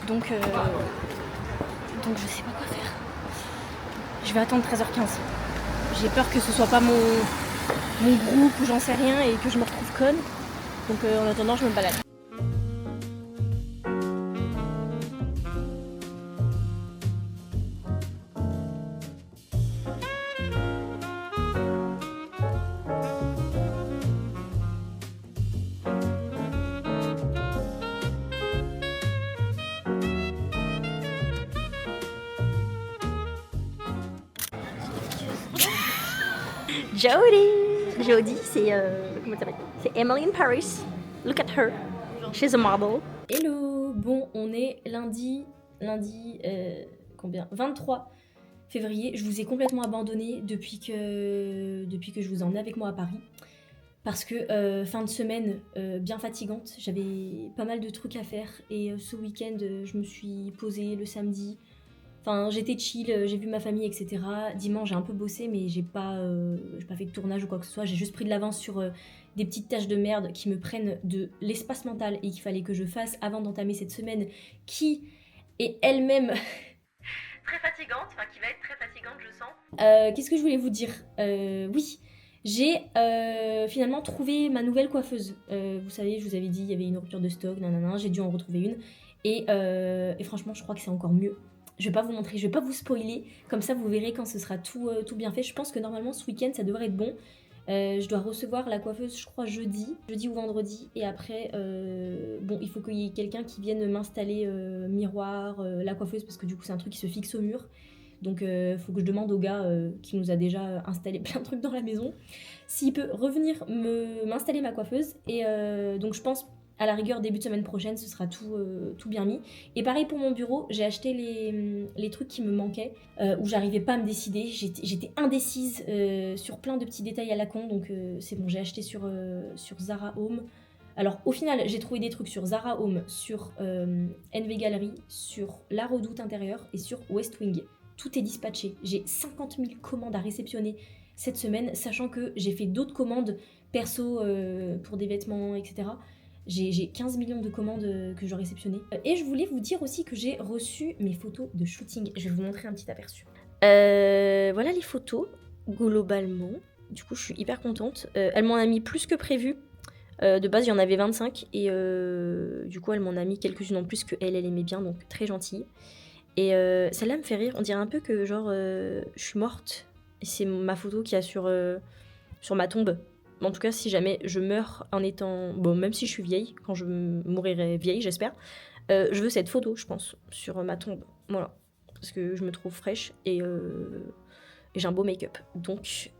Donc je sais pas quoi faire. Je vais attendre 13h15. J'ai peur que ce soit pas mon groupe ou j'en sais rien et que je me retrouve conne. Donc en attendant, je me balade. Jody, c'est comment elle s'appelle? C'est Emily in Paris. Look at her. She's a model. Hello. Bon, on est lundi combien 23 février. Je vous ai complètement abandonné depuis que je vous emmenais avec moi à Paris. Parce que fin de semaine bien fatigante, j'avais pas mal de trucs à faire et ce week-end je me suis posée le samedi. Enfin, j'étais chill, j'ai vu ma famille, etc. Dimanche, j'ai un peu bossé, mais j'ai pas fait de tournage ou quoi que ce soit. J'ai juste pris de l'avance sur des petites tâches de merde qui me prennent de l'espace mental et qu'il fallait que je fasse avant d'entamer cette semaine qui est elle-même très fatigante, enfin qui va être très fatigante, je sens. Qu'est-ce que je voulais vous dire Oui, j'ai finalement trouvé ma nouvelle coiffeuse. Vous savez, je vous avais dit, il y avait une rupture de stock, nanana, j'ai dû en retrouver une. Et franchement, je crois que c'est encore mieux. Je vais pas vous montrer, je vais pas vous spoiler, comme ça vous verrez quand ce sera tout bien fait. Je pense que normalement ce week-end ça devrait être bon. Je dois recevoir la coiffeuse, je crois, jeudi ou vendredi. Et après, bon, il faut qu'il y ait quelqu'un qui vienne m'installer miroir, la coiffeuse, parce que du coup c'est un truc qui se fixe au mur. Donc faut que je demande au gars qui nous a déjà installé plein de trucs dans la maison s'il peut revenir m'installer ma coiffeuse. Et donc je pense à la rigueur début de semaine prochaine ce sera tout bien mis. Et pareil pour mon bureau, j'ai acheté les trucs qui me manquaient, où j'arrivais pas à me décider. J'étais indécise sur plein de petits détails à la con, donc c'est bon, j'ai acheté sur Zara Home. Alors au final j'ai trouvé des trucs sur Zara Home, sur NV Gallery, sur La Redoute Intérieure et sur West Wing. Tout est dispatché. J'ai 50 000 commandes à réceptionner cette semaine, sachant que j'ai fait d'autres commandes perso pour des vêtements, etc. J'ai 15 millions de commandes que je dois réceptionner. Et je voulais vous dire aussi que j'ai reçu mes photos de shooting. Je vais vous montrer un petit aperçu. Voilà les photos, globalement. Du coup, je suis hyper contente. Elle m'en a mis plus que prévu. De base, il y en avait 25. Et du coup, elle m'en a mis quelques-unes en plus que elle aimait bien. Donc, très gentille. Et celle-là me fait rire. On dirait un peu que genre, je suis morte. Et c'est ma photo qu'il y a sur ma tombe. En tout cas, si jamais je meurs en étant... Bon, même si je suis vieille, quand je mourirai vieille, j'espère, je veux cette photo, je pense, sur ma tombe. Voilà. Parce que je me trouve fraîche et j'ai un beau make-up. Donc,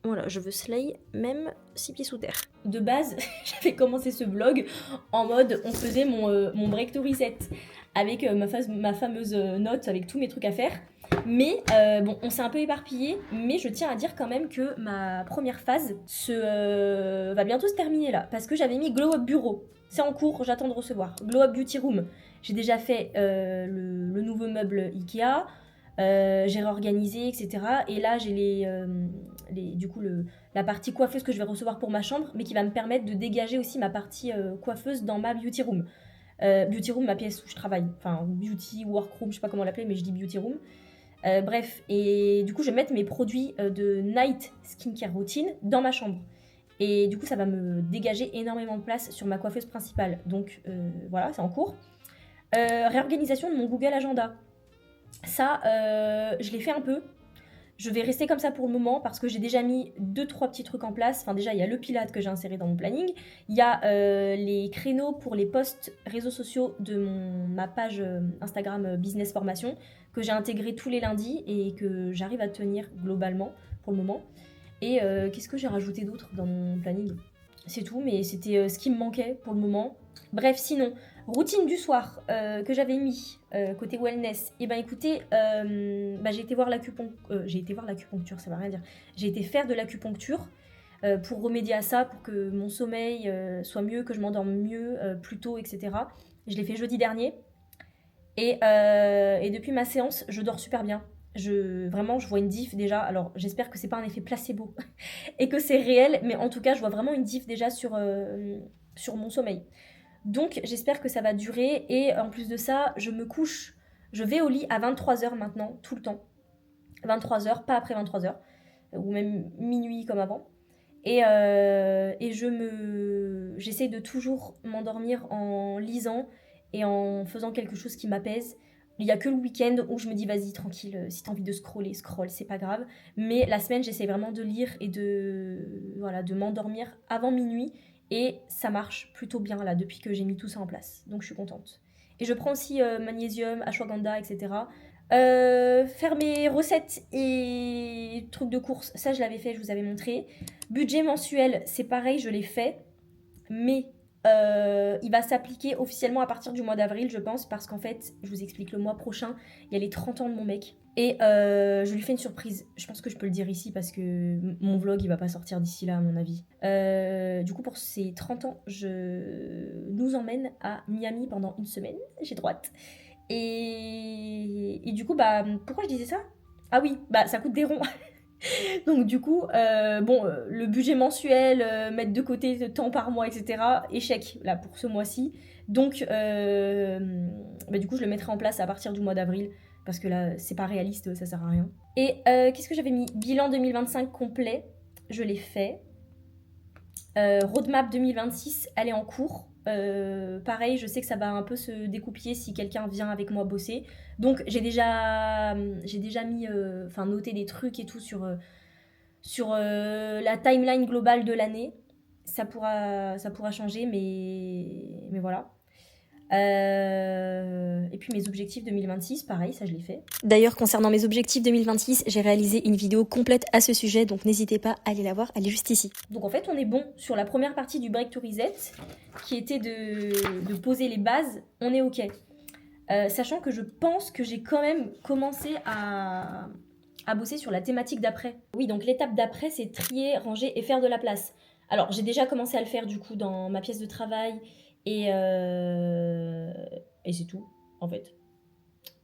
voilà, je veux slay, même 6 pieds sous terre. De base, j'avais commencé ce vlog en mode, on faisait mon break to reset avec ma fameuse note avec tous mes trucs à faire. Mais bon, on s'est un peu éparpillé, mais je tiens à dire quand même que ma première phase va bientôt se terminer là, parce que j'avais mis Glow Up Bureau. C'est en cours, j'attends de recevoir. Glow Up Beauty Room, j'ai déjà fait le nouveau meuble Ikea, j'ai réorganisé, etc. Et là, j'ai du coup la partie coiffeuse que je vais recevoir pour ma chambre, mais qui va me permettre de dégager aussi ma partie coiffeuse dans ma beauty room. Beauty room, ma pièce où je travaille. Enfin, beauty workroom, je sais pas comment l'appeler, mais je dis beauty room. Bref, et du coup, je vais mettre mes produits de night skincare routine dans ma chambre. Et du coup, ça va me dégager énormément de place sur ma coiffeuse principale. Donc voilà, c'est en cours. Réorganisation de mon Google Agenda. Ça, je l'ai fait un peu. Je vais rester comme ça pour le moment parce que j'ai déjà mis 2-3 petits trucs en place. Enfin, déjà, il y a le Pilate que j'ai inséré dans mon planning. Il y a les créneaux pour les posts réseaux sociaux de ma page Instagram Business Formation que j'ai intégré tous les lundis et que j'arrive à tenir globalement pour le moment. Et qu'est-ce que j'ai rajouté d'autre dans mon planning ? C'est tout, mais c'était ce qui me manquait pour le moment. Bref, sinon, routine du soir que j'avais mis côté wellness. Et ben écoutez, j'ai été voir l'acupuncture, ça va rien dire. J'ai été faire de l'acupuncture pour remédier à ça, pour que mon sommeil soit mieux, que je m'endorme mieux, plus tôt, etc. Je l'ai fait jeudi dernier. Et depuis ma séance, je dors super bien. Vraiment, je vois une diff déjà. Alors, j'espère que c'est pas un effet placebo et que c'est réel, mais en tout cas, je vois vraiment une diff déjà sur mon sommeil. Donc, j'espère que ça va durer. Et en plus de ça, je vais au lit à 23h maintenant, tout le temps. 23h, pas après 23h, ou même minuit comme avant. Et j'essaie de toujours m'endormir en lisant et en faisant quelque chose qui m'apaise. Il n'y a que le week-end où je me dis vas-y tranquille, si t'as envie de scroll, c'est pas grave. Mais la semaine, j'essaie vraiment de lire et de m'endormir avant minuit. Et ça marche plutôt bien là depuis que j'ai mis tout ça en place. Donc je suis contente. Et je prends aussi magnésium, ashwagandha, etc. Faire mes recettes et trucs de course, ça je l'avais fait, je vous avais montré. Budget mensuel, c'est pareil, je l'ai fait. Mais il va s'appliquer officiellement à partir du mois d'avril, je pense, parce qu'en fait, je vous explique, le mois prochain, il y a les 30 ans de mon mec. Et je lui fais une surprise. Je pense que je peux le dire ici parce que mon vlog, il va pas sortir d'ici là, à mon avis. Du coup, pour ses 30 ans, je nous emmène à Miami pendant une semaine. J'ai droite. Et du coup, bah, pourquoi je disais ça? Ah oui, bah, ça coûte des ronds. Donc du coup, le budget mensuel, mettre de côté de temps par mois, etc. Échec, là, pour ce mois-ci. Donc, du coup, je le mettrai en place à partir du mois d'avril. Parce que là, c'est pas réaliste, ça sert à rien. Et qu'est-ce que j'avais mis? Bilan 2025 complet, je l'ai fait. Roadmap 2026, elle est en cours. Pareil, je sais que ça va un peu se découpiller si quelqu'un vient avec moi bosser. Donc j'ai déjà mis, noté des trucs et tout sur la timeline globale de l'année. Ça pourra changer, mais voilà. Et puis mes objectifs 2026, pareil, ça je l'ai fait. D'ailleurs, concernant mes objectifs 2026, j'ai réalisé une vidéo complète à ce sujet, donc n'hésitez pas à aller la voir, elle est juste ici. Donc en fait, on est bon sur la première partie du Break to Reset, qui était de poser les bases, on est ok. Sachant que je pense que j'ai quand même commencé à bosser sur la thématique d'après. Oui, donc l'étape d'après, c'est trier, ranger et faire de la place. Alors, j'ai déjà commencé à le faire du coup dans ma pièce de travail et c'est tout, en fait.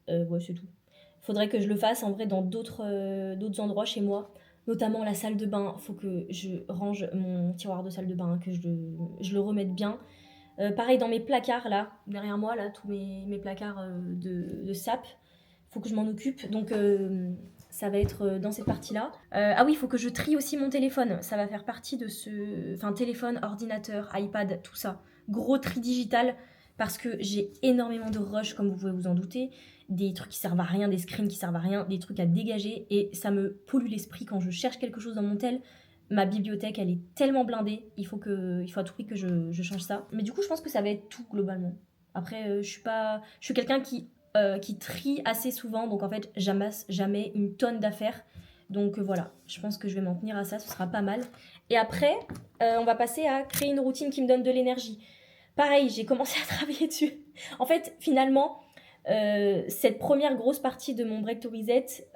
Ouais, c'est tout. Faudrait que je le fasse en vrai dans d'autres endroits chez moi, notamment la salle de bain. Faut que je range mon tiroir de salle de bain, que je le remette bien. Pareil dans mes placards là, derrière moi, là, tous mes placards de sap. Faut que je m'en occupe. Donc ça va être dans cette partie-là. Ah oui, il faut que je trie aussi mon téléphone. Ça va faire partie de ce... Enfin, téléphone, ordinateur, iPad, tout ça. Gros tri digital parce que j'ai énormément de rush, comme vous pouvez vous en douter. Des trucs qui servent à rien, des screens qui servent à rien, des trucs à dégager. Et ça me pollue l'esprit quand je cherche quelque chose dans mon tel. Ma bibliothèque, elle est tellement blindée. Il faut à tout prix que je change ça. Mais du coup, je pense que ça va être tout, globalement. Après, je suis quelqu'un qui trie assez souvent, donc en fait j'amasse jamais une tonne d'affaires. Donc voilà, je pense que je vais m'en tenir à ça, ce sera pas mal. Et après, on va passer à créer une routine qui me donne de l'énergie. Pareil, j'ai commencé à travailler dessus. En fait, finalement, cette première grosse partie de mon Break to Reset,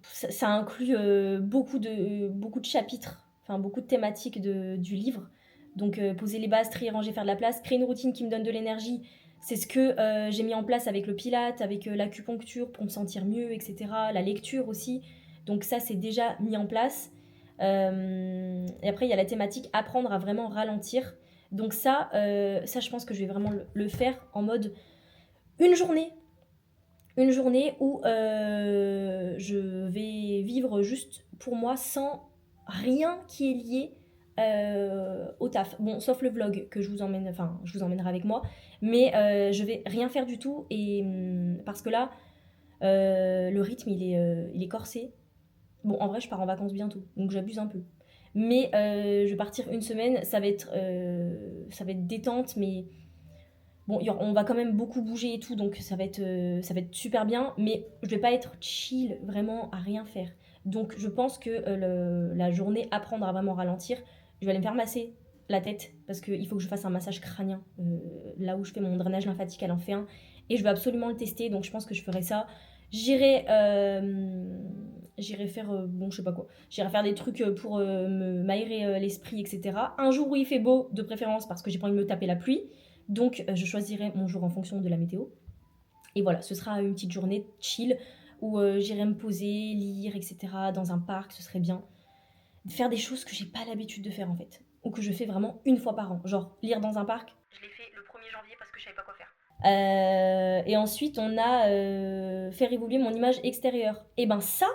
ça inclut beaucoup de chapitres, enfin beaucoup de thématiques du livre. Donc poser les bases, trier, ranger, faire de la place, créer une routine qui me donne de l'énergie. C'est ce que j'ai mis en place avec le pilate, avec l'acupuncture pour me sentir mieux, etc. La lecture aussi. Donc ça, c'est déjà mis en place. Et après, il y a la thématique apprendre à vraiment ralentir. Donc ça, je pense que je vais vraiment le faire en mode une journée où je vais vivre juste pour moi sans rien qui est lié au taf. Bon, sauf le vlog que je vous emmènerai avec moi, mais je vais rien faire du tout et parce que là, le rythme il est corsé. Bon, en vrai, je pars en vacances bientôt, donc j'abuse un peu. Mais je vais partir une semaine, ça va être détente, mais bon, on va quand même beaucoup bouger et tout, donc ça va être super bien, mais je vais pas être chill, vraiment à rien faire. Donc je pense que la journée apprendre à vraiment ralentir, je vais aller me faire masser la tête, parce qu'il faut que je fasse un massage crânien. Là où je fais mon drainage lymphatique, elle en fait un, et je veux absolument le tester, donc je pense que je ferai ça. J'irai faire, je sais pas quoi, j'irai faire des trucs pour m'aérer l'esprit, etc. Un jour où il fait beau, de préférence, parce que j'ai pas envie de me taper la pluie. Donc, je choisirai mon jour en fonction de la météo. Et voilà, ce sera une petite journée chill où j'irai me poser, lire, etc. dans un parc, ce serait bien. Faire des choses que j'ai pas l'habitude de faire en fait. Ou que je fais vraiment une fois par an. Genre, lire dans un parc. Je l'ai fait le 1er janvier parce que je savais pas quoi faire. Et ensuite, on a faire évoluer mon image extérieure. Et ben ça,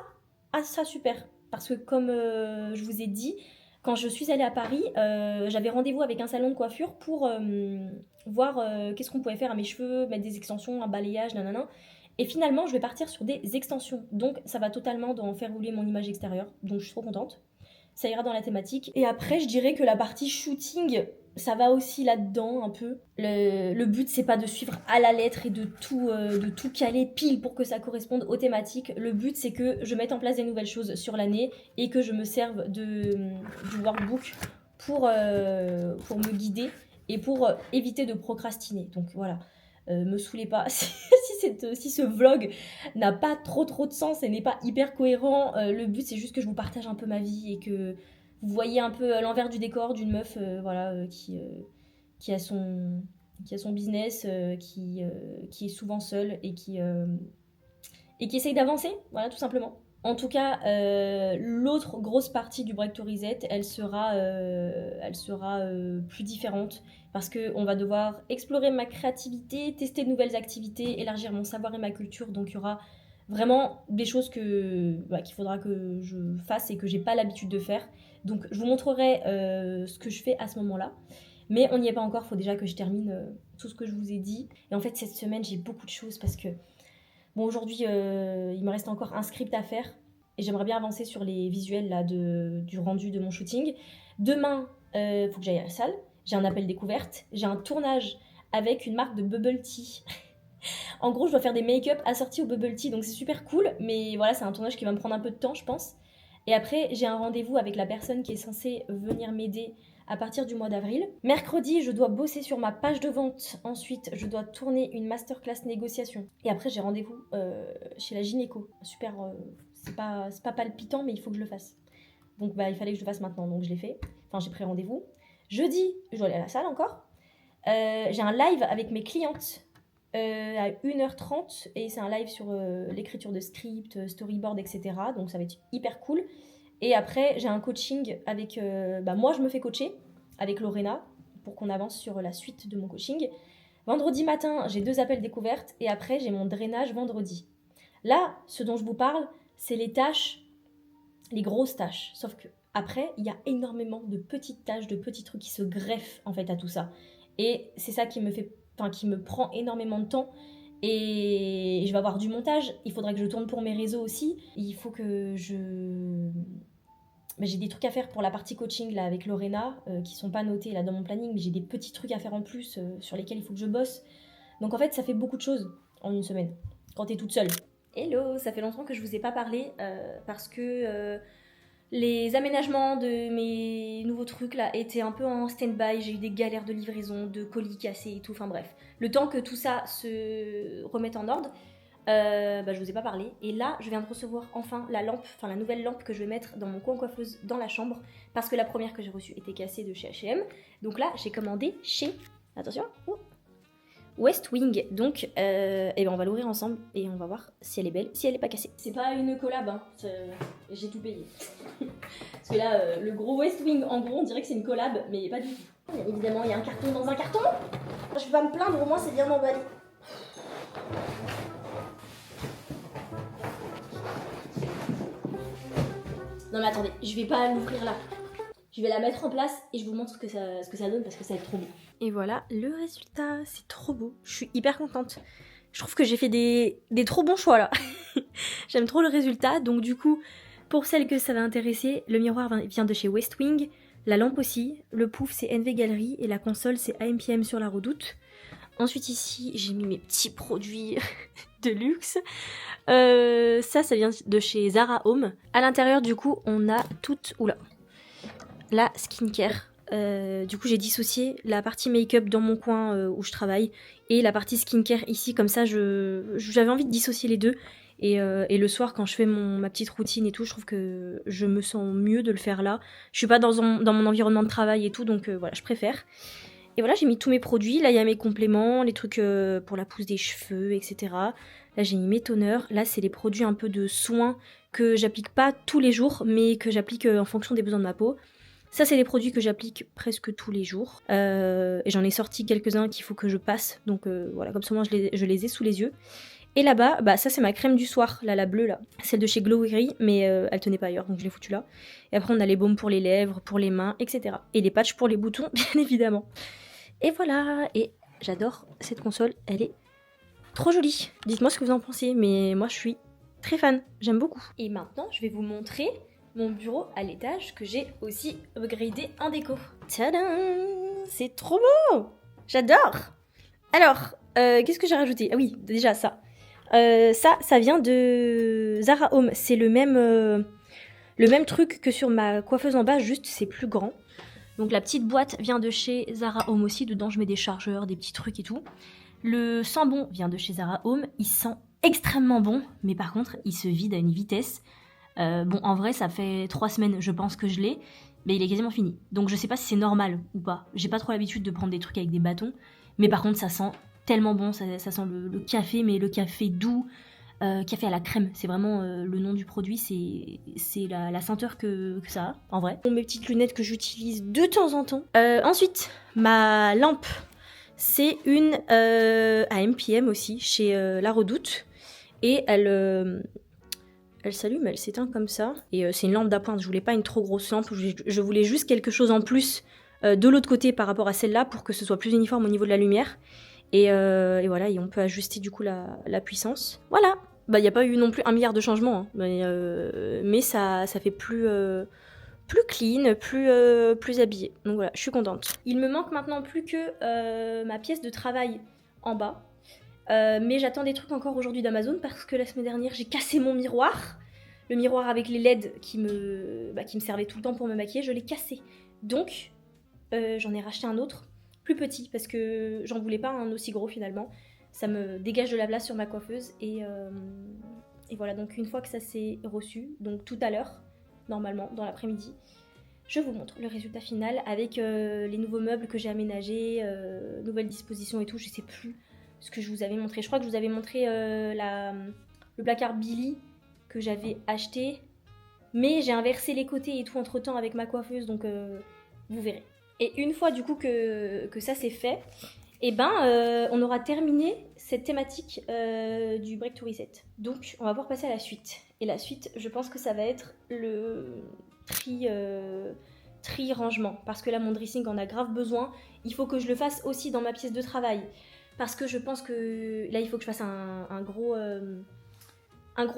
ça super. Parce que comme je vous ai dit, quand je suis allée à Paris, j'avais rendez-vous avec un salon de coiffure pour voir qu'est-ce qu'on pouvait faire à mes cheveux, mettre des extensions, un balayage, nanana. Et finalement, je vais partir sur des extensions. Donc, ça va totalement faire évoluer mon image extérieure. Donc, je suis trop contente. Ça ira dans la thématique. Et après, je dirais que la partie shooting, ça va aussi là-dedans un peu. Le but, c'est pas de suivre à la lettre et de tout caler pile pour que ça corresponde aux thématiques. Le but, c'est que je mette en place des nouvelles choses sur l'année et que je me serve du workbook pour me guider et pour éviter de procrastiner. Donc voilà, me saoulez pas. Si ce vlog n'a pas trop de sens et n'est pas hyper cohérent, le but c'est juste que je vous partage un peu ma vie et que vous voyez un peu l'envers du décor d'une meuf qui a son business, qui est souvent seule et qui essaye d'avancer, voilà, tout simplement. En tout cas, l'autre grosse partie du Break to Reset, elle sera plus différente parce qu'on va devoir explorer ma créativité, tester de nouvelles activités, élargir mon savoir et ma culture. Donc il y aura vraiment des choses qu'il faudra que je fasse et que j'ai pas l'habitude de faire. Donc je vous montrerai ce que je fais à ce moment-là. Mais on n'y est pas encore, il faut déjà que je termine tout ce que je vous ai dit. Et en fait, cette semaine, j'ai beaucoup de choses parce que bon, aujourd'hui, il me reste encore un script à faire et j'aimerais bien avancer sur les visuels là, du rendu de mon shooting. Demain, faut que j'aille à la salle. J'ai un appel découverte. J'ai un tournage avec une marque de bubble tea. En gros, je dois faire des make-up assortis au bubble tea, donc c'est super cool. Mais voilà, c'est un tournage qui va me prendre un peu de temps, je pense. Et après, j'ai un rendez-vous avec la personne qui est censée venir m'aider à partir du mois d'avril. Mercredi, je dois bosser sur ma page de vente. Ensuite, je dois tourner une masterclass négociation. Et après, j'ai rendez-vous chez la gynéco. Super, c'est pas palpitant, mais il faut que je le fasse. Donc, il fallait que je le fasse maintenant, donc je l'ai fait. Enfin, j'ai pris rendez-vous. Jeudi, je dois aller à la salle encore. J'ai un live avec mes clientes à 1h30 et c'est un live sur l'écriture de script, storyboard, etc. Donc, ça va être hyper cool. Et après, j'ai un coaching avec... moi, je me fais coacher avec Lorena pour qu'on avance sur la suite de mon coaching. Vendredi matin, j'ai 2 appels découvertes et après, j'ai mon drainage vendredi. Là, ce dont je vous parle, c'est les tâches, les grosses tâches. Sauf que après, il y a énormément de petites tâches, de petits trucs qui se greffent en fait à tout ça. Et c'est ça qui me prend énormément de temps. Et je vais avoir du montage. Il faudra que je tourne pour mes réseaux aussi. Il faut que j'ai des trucs à faire pour la partie coaching là avec Lorena qui sont pas notés là dans mon planning, mais j'ai des petits trucs à faire en plus sur lesquels il faut que je bosse. Donc en fait, ça fait beaucoup de choses en une semaine quand t'es toute seule. Hello, ça fait longtemps que je vous ai pas parlé parce que les aménagements de mes nouveaux trucs là étaient un peu en stand-by. J'ai eu des galères de livraison, de colis cassés et tout. Enfin bref, le temps que tout ça se remette en ordre, je vous ai pas parlé. Et là, je viens de recevoir enfin la nouvelle lampe que je vais mettre dans mon coin coiffeuse dans la chambre parce que la première que j'ai reçue était cassée de chez H&M. Donc là, j'ai commandé chez, attention, West Wing. Donc, on va l'ouvrir ensemble et on va voir si elle est belle, si elle est pas cassée. C'est pas une collab, hein. J'ai tout payé. Parce que là, le gros West Wing, en gros, on dirait que c'est une collab, mais pas du tout. Évidemment, il y a un carton dans un carton. Je vais pas me plaindre, au moins c'est bien emballé. Non mais attendez, je vais pas l'ouvrir là. Je vais la mettre en place et je vous montre ce que ça donne parce que ça va être trop beau. Et voilà le résultat, c'est trop beau. Je suis hyper contente. Je trouve que j'ai fait des trop bons choix là. J'aime trop le résultat. Donc du coup, pour celles que ça va intéresser, le miroir vient de chez West Wing. La lampe aussi. Le pouf c'est NV Gallery et la console c'est AMPM sur la Redoute. Ensuite ici, j'ai mis mes petits produits de luxe. Ça vient de chez Zara Home. À l'intérieur, du coup, on a toute... la skincare. Du coup, j'ai dissocié la partie make-up dans mon coin où je travaille et la partie skincare ici. Comme ça, j'avais envie de dissocier les deux. Et le soir, quand je fais ma petite routine et tout, je trouve que je me sens mieux de le faire là. Je suis pas dans mon environnement de travail et tout, donc voilà, je préfère. Et voilà, j'ai mis tous mes produits. Là, il y a mes compléments, les trucs pour la pousse des cheveux, etc. Là, j'ai mis mes toners. Là, c'est les produits un peu de soins que j'applique pas tous les jours, mais que j'applique en fonction des besoins de ma peau. Ça, c'est des produits que j'applique presque tous les jours. Et j'en ai sorti quelques-uns qu'il faut que je passe. Donc voilà, comme ça, moi, je les ai sous les yeux. Et là-bas, ça, c'est ma crème du soir, là, la bleue, là. Celle de chez Glowery, mais elle tenait pas ailleurs, donc je l'ai foutue là. Et après, on a les baumes pour les lèvres, pour les mains, etc. Et les patchs pour les boutons, bien évidemment. Et voilà, et j'adore cette console, elle est trop jolie. Dites-moi ce que vous en pensez, mais moi je suis très fan, j'aime beaucoup. Et maintenant, je vais vous montrer mon bureau à l'étage que j'ai aussi upgradé en déco. Tadam! C'est trop beau! J'adore! Alors, qu'est-ce que j'ai rajouté? Ah oui, déjà ça. Ça vient de Zara Home. C'est le même truc que sur ma coiffeuse en bas, juste c'est plus grand. Donc la petite boîte vient de chez Zara Home aussi, dedans je mets des chargeurs, des petits trucs et tout. Le sambon vient de chez Zara Home, il sent extrêmement bon, mais par contre il se vide à une vitesse. Bon, en vrai ça fait 3 semaines je pense que je l'ai, mais il est quasiment fini. Donc je sais pas si c'est normal ou pas. J'ai pas trop l'habitude de prendre des trucs avec des bâtons, mais par contre ça sent tellement bon, ça sent le café, mais le café doux, café à la crème, c'est vraiment le nom du produit, c'est la senteur que ça a, en vrai. Bon, mes petites lunettes que j'utilise de temps en temps. Ensuite, ma lampe, c'est une AMPM aussi, chez La Redoute, et elle s'allume, elle s'éteint comme ça, et c'est une lampe d'appointe, je voulais pas une trop grosse lampe, je voulais juste quelque chose en plus de l'autre côté par rapport à celle-là, pour que ce soit plus uniforme au niveau de la lumière. Et voilà, et on peut ajuster du coup la puissance. Voilà. Bah, il n'y a pas eu non plus 1 milliard de changements, hein, mais ça fait plus clean, plus habillé. Donc voilà, je suis contente. Il me manque maintenant plus que ma pièce de travail en bas. Mais j'attends des trucs encore aujourd'hui d'Amazon parce que la semaine dernière, j'ai cassé mon miroir. Le miroir avec les LED qui me servait tout le temps pour me maquiller, je l'ai cassé. Donc, j'en ai racheté un autre, plus petit, parce que j'en voulais pas un aussi gros finalement. Ça me dégage de la place sur ma coiffeuse et voilà, donc une fois que ça s'est reçu, donc tout à l'heure, normalement, dans l'après-midi, je vous montre le résultat final avec les nouveaux meubles que j'ai aménagés, nouvelles dispositions et tout, je sais plus ce que je vous avais montré. Je crois que je vous avais montré le placard Billy que j'avais acheté, mais j'ai inversé les côtés et tout entre temps avec ma coiffeuse, donc vous verrez. Et une fois du coup que ça c'est fait, et on aura terminé cette thématique du Break to Reset. Donc on va pouvoir passer à la suite. Et la suite, je pense que ça va être le tri rangement. Parce que là, mon dressing en a grave besoin. Il faut que je le fasse aussi dans ma pièce de travail. Parce que je pense que là, il faut que je fasse un gros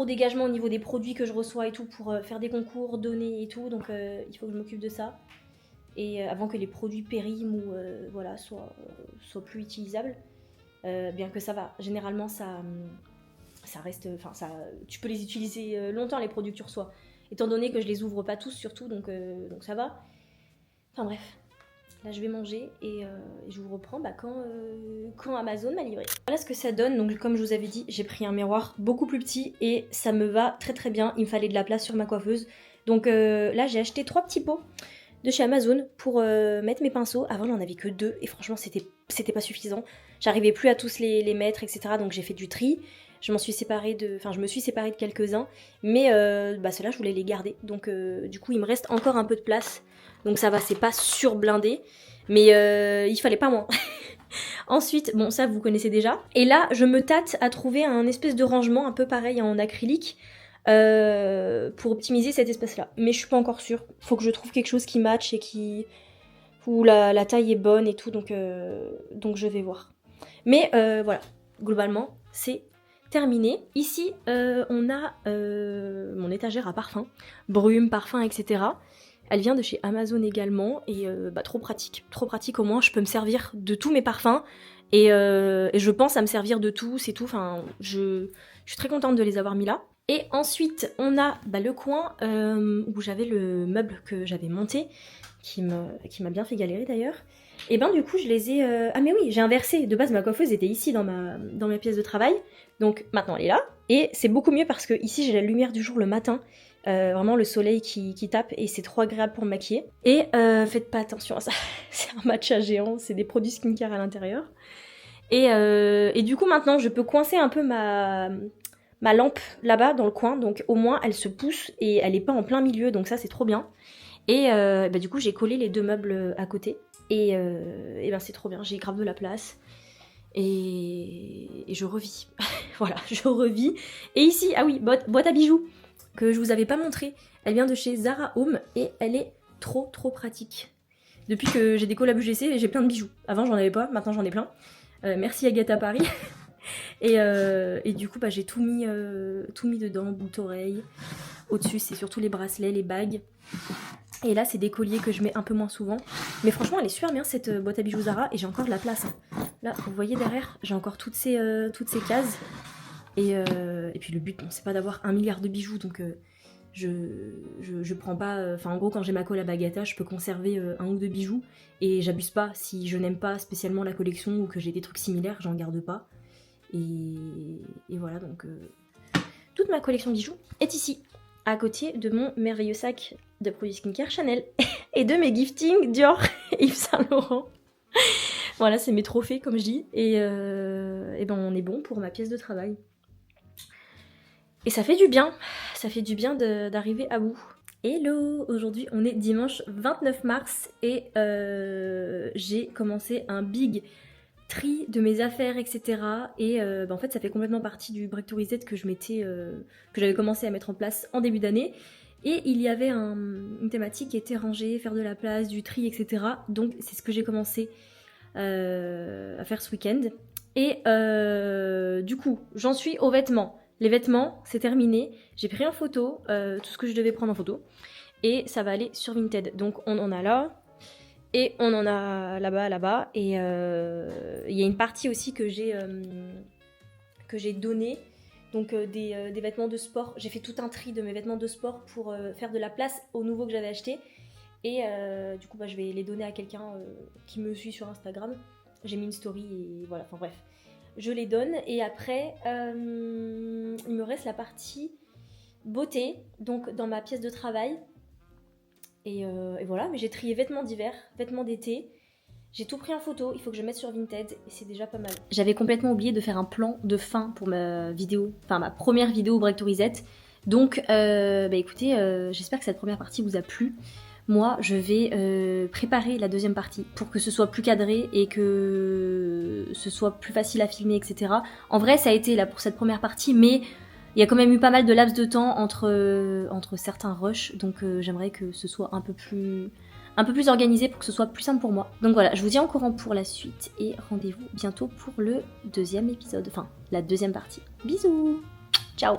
dégagement au niveau des produits que je reçois et tout pour faire des concours, donner et tout. Donc il faut que je m'occupe de ça. Et avant que les produits périment ou voilà, soient plus utilisables. Bien que ça va, généralement ça reste, enfin tu peux les utiliser longtemps les produits que tu reçois, étant donné que je les ouvre pas tous surtout, donc ça va. Enfin bref, là je vais manger et je vous reprends quand Amazon m'a livré. Voilà ce que ça donne, donc comme je vous avais dit, j'ai pris un miroir beaucoup plus petit et ça me va très très bien, il me fallait de la place sur ma coiffeuse. Donc là j'ai acheté 3 petits pots de chez Amazon pour mettre mes pinceaux. Avant j'en avais que 2 et franchement c'était pas suffisant. J'arrivais plus à tous les mettre, etc. Donc j'ai fait du tri. Je me suis séparée de quelques-uns. Mais ceux-là je voulais les garder. Donc du coup il me reste encore un peu de place. Donc ça va, c'est pas surblindé. Mais il fallait pas moins. Ensuite, bon ça vous connaissez déjà. Et là je me tâte à trouver un espèce de rangement un peu pareil en acrylique. Pour optimiser cet espace-là. Mais je suis pas encore sûre. Faut que je trouve quelque chose qui matche et où la taille est bonne et tout, donc je vais voir. Mais voilà, globalement, c'est terminé. Ici, on a mon étagère à parfum, brume, parfum, etc. Elle vient de chez Amazon également, et trop pratique. Trop pratique, au moins, je peux me servir de tous mes parfums, et je pense à me servir de tout, c'est tout. Enfin, je suis très contente de les avoir mis là. Et ensuite, on a le coin où j'avais le meuble que j'avais monté, qui m'a bien fait galérer d'ailleurs. Et du coup, je les ai... Ah mais oui, j'ai inversé. De base, ma coiffeuse était ici dans ma pièce de travail. Donc maintenant, elle est là. Et c'est beaucoup mieux parce que ici, j'ai la lumière du jour le matin. Vraiment le soleil qui tape et c'est trop agréable pour me maquiller. Et faites pas attention à ça. C'est un matcha géant, c'est des produits skincare à l'intérieur. Et du coup, maintenant, je peux coincer un peu ma lampe là-bas dans le coin, donc au moins elle se pousse et elle est pas en plein milieu, donc ça c'est trop bien. Et du coup j'ai collé les 2 meubles à côté et c'est trop bien, j'ai grave de la place et je revis. Voilà, je revis. Et ici, ah oui, boîte à bijoux que je vous avais pas montré, elle vient de chez Zara Home et elle est trop pratique. Depuis que j'ai des collabs UGC, j'ai plein de bijoux. Avant j'en avais pas, maintenant j'en ai plein. Merci Agatha Paris. Et du coup j'ai tout mis dedans, boucle oreille. Au-dessus c'est surtout les bracelets, les bagues. Et là c'est des colliers que je mets un peu moins souvent. Mais franchement elle est super bien cette boîte à bijoux Zara. Et j'ai encore de la place, hein. Là vous voyez derrière, j'ai encore toutes ces cases. Et puis le but c'est pas d'avoir 1 milliard de bijoux. Donc je prends pas... Enfin, en gros, quand j'ai ma collab Agatha, je peux conserver 1 ou 2 bijoux, et j'abuse pas. Si je n'aime pas spécialement la collection ou que j'ai des trucs similaires, j'en garde pas. Et voilà, donc... toute ma collection de bijoux est ici, à côté de mon merveilleux sac de produits skincare Chanel et de mes giftings Dior et Yves Saint Laurent. Voilà, c'est mes trophées, comme je dis, et ben on est bon pour ma pièce de travail. Et ça fait du bien d'arriver à bout. Hello! Aujourd'hui, on est dimanche 29 mars et j'ai commencé un big tri de mes affaires, etc. Et en fait, ça fait complètement partie du Break to Reset que j'avais commencé à mettre en place en début d'année. Et il y avait une thématique qui était rangée, faire de la place, du tri, etc. Donc c'est ce que j'ai commencé à faire ce week-end. Et du coup, j'en suis aux vêtements. Les vêtements, c'est terminé. J'ai pris en photo tout ce que je devais prendre en photo. Et ça va aller sur Vinted. Donc on en a là. Et on en a là-bas. Et il y a une partie aussi que j'ai donnée. Donc des vêtements de sport. J'ai fait tout un tri de mes vêtements de sport pour faire de la place aux nouveaux que j'avais achetés. Et du coup, je vais les donner à quelqu'un qui me suit sur Instagram. J'ai mis une story et voilà. Enfin bref. Je les donne. Et après, il me reste la partie beauté. Donc dans ma pièce de travail. Et voilà, mais j'ai trié vêtements d'hiver, vêtements d'été. J'ai tout pris en photo, il faut que je mette sur Vinted et c'est déjà pas mal. J'avais complètement oublié de faire un plan de fin pour ma vidéo, enfin ma première vidéo Break to Reset. Donc écoutez, j'espère que cette première partie vous a plu. Moi, je vais préparer la deuxième partie pour que ce soit plus cadré et que ce soit plus facile à filmer, etc. En vrai, ça a été là pour cette première partie, mais il y a quand même eu pas mal de laps de temps entre certains rushs, donc j'aimerais que ce soit un peu plus organisé pour que ce soit plus simple pour moi. Donc voilà, je vous tiens au courant pour la suite et rendez-vous bientôt pour le deuxième épisode, enfin la deuxième partie. Bisous, ciao.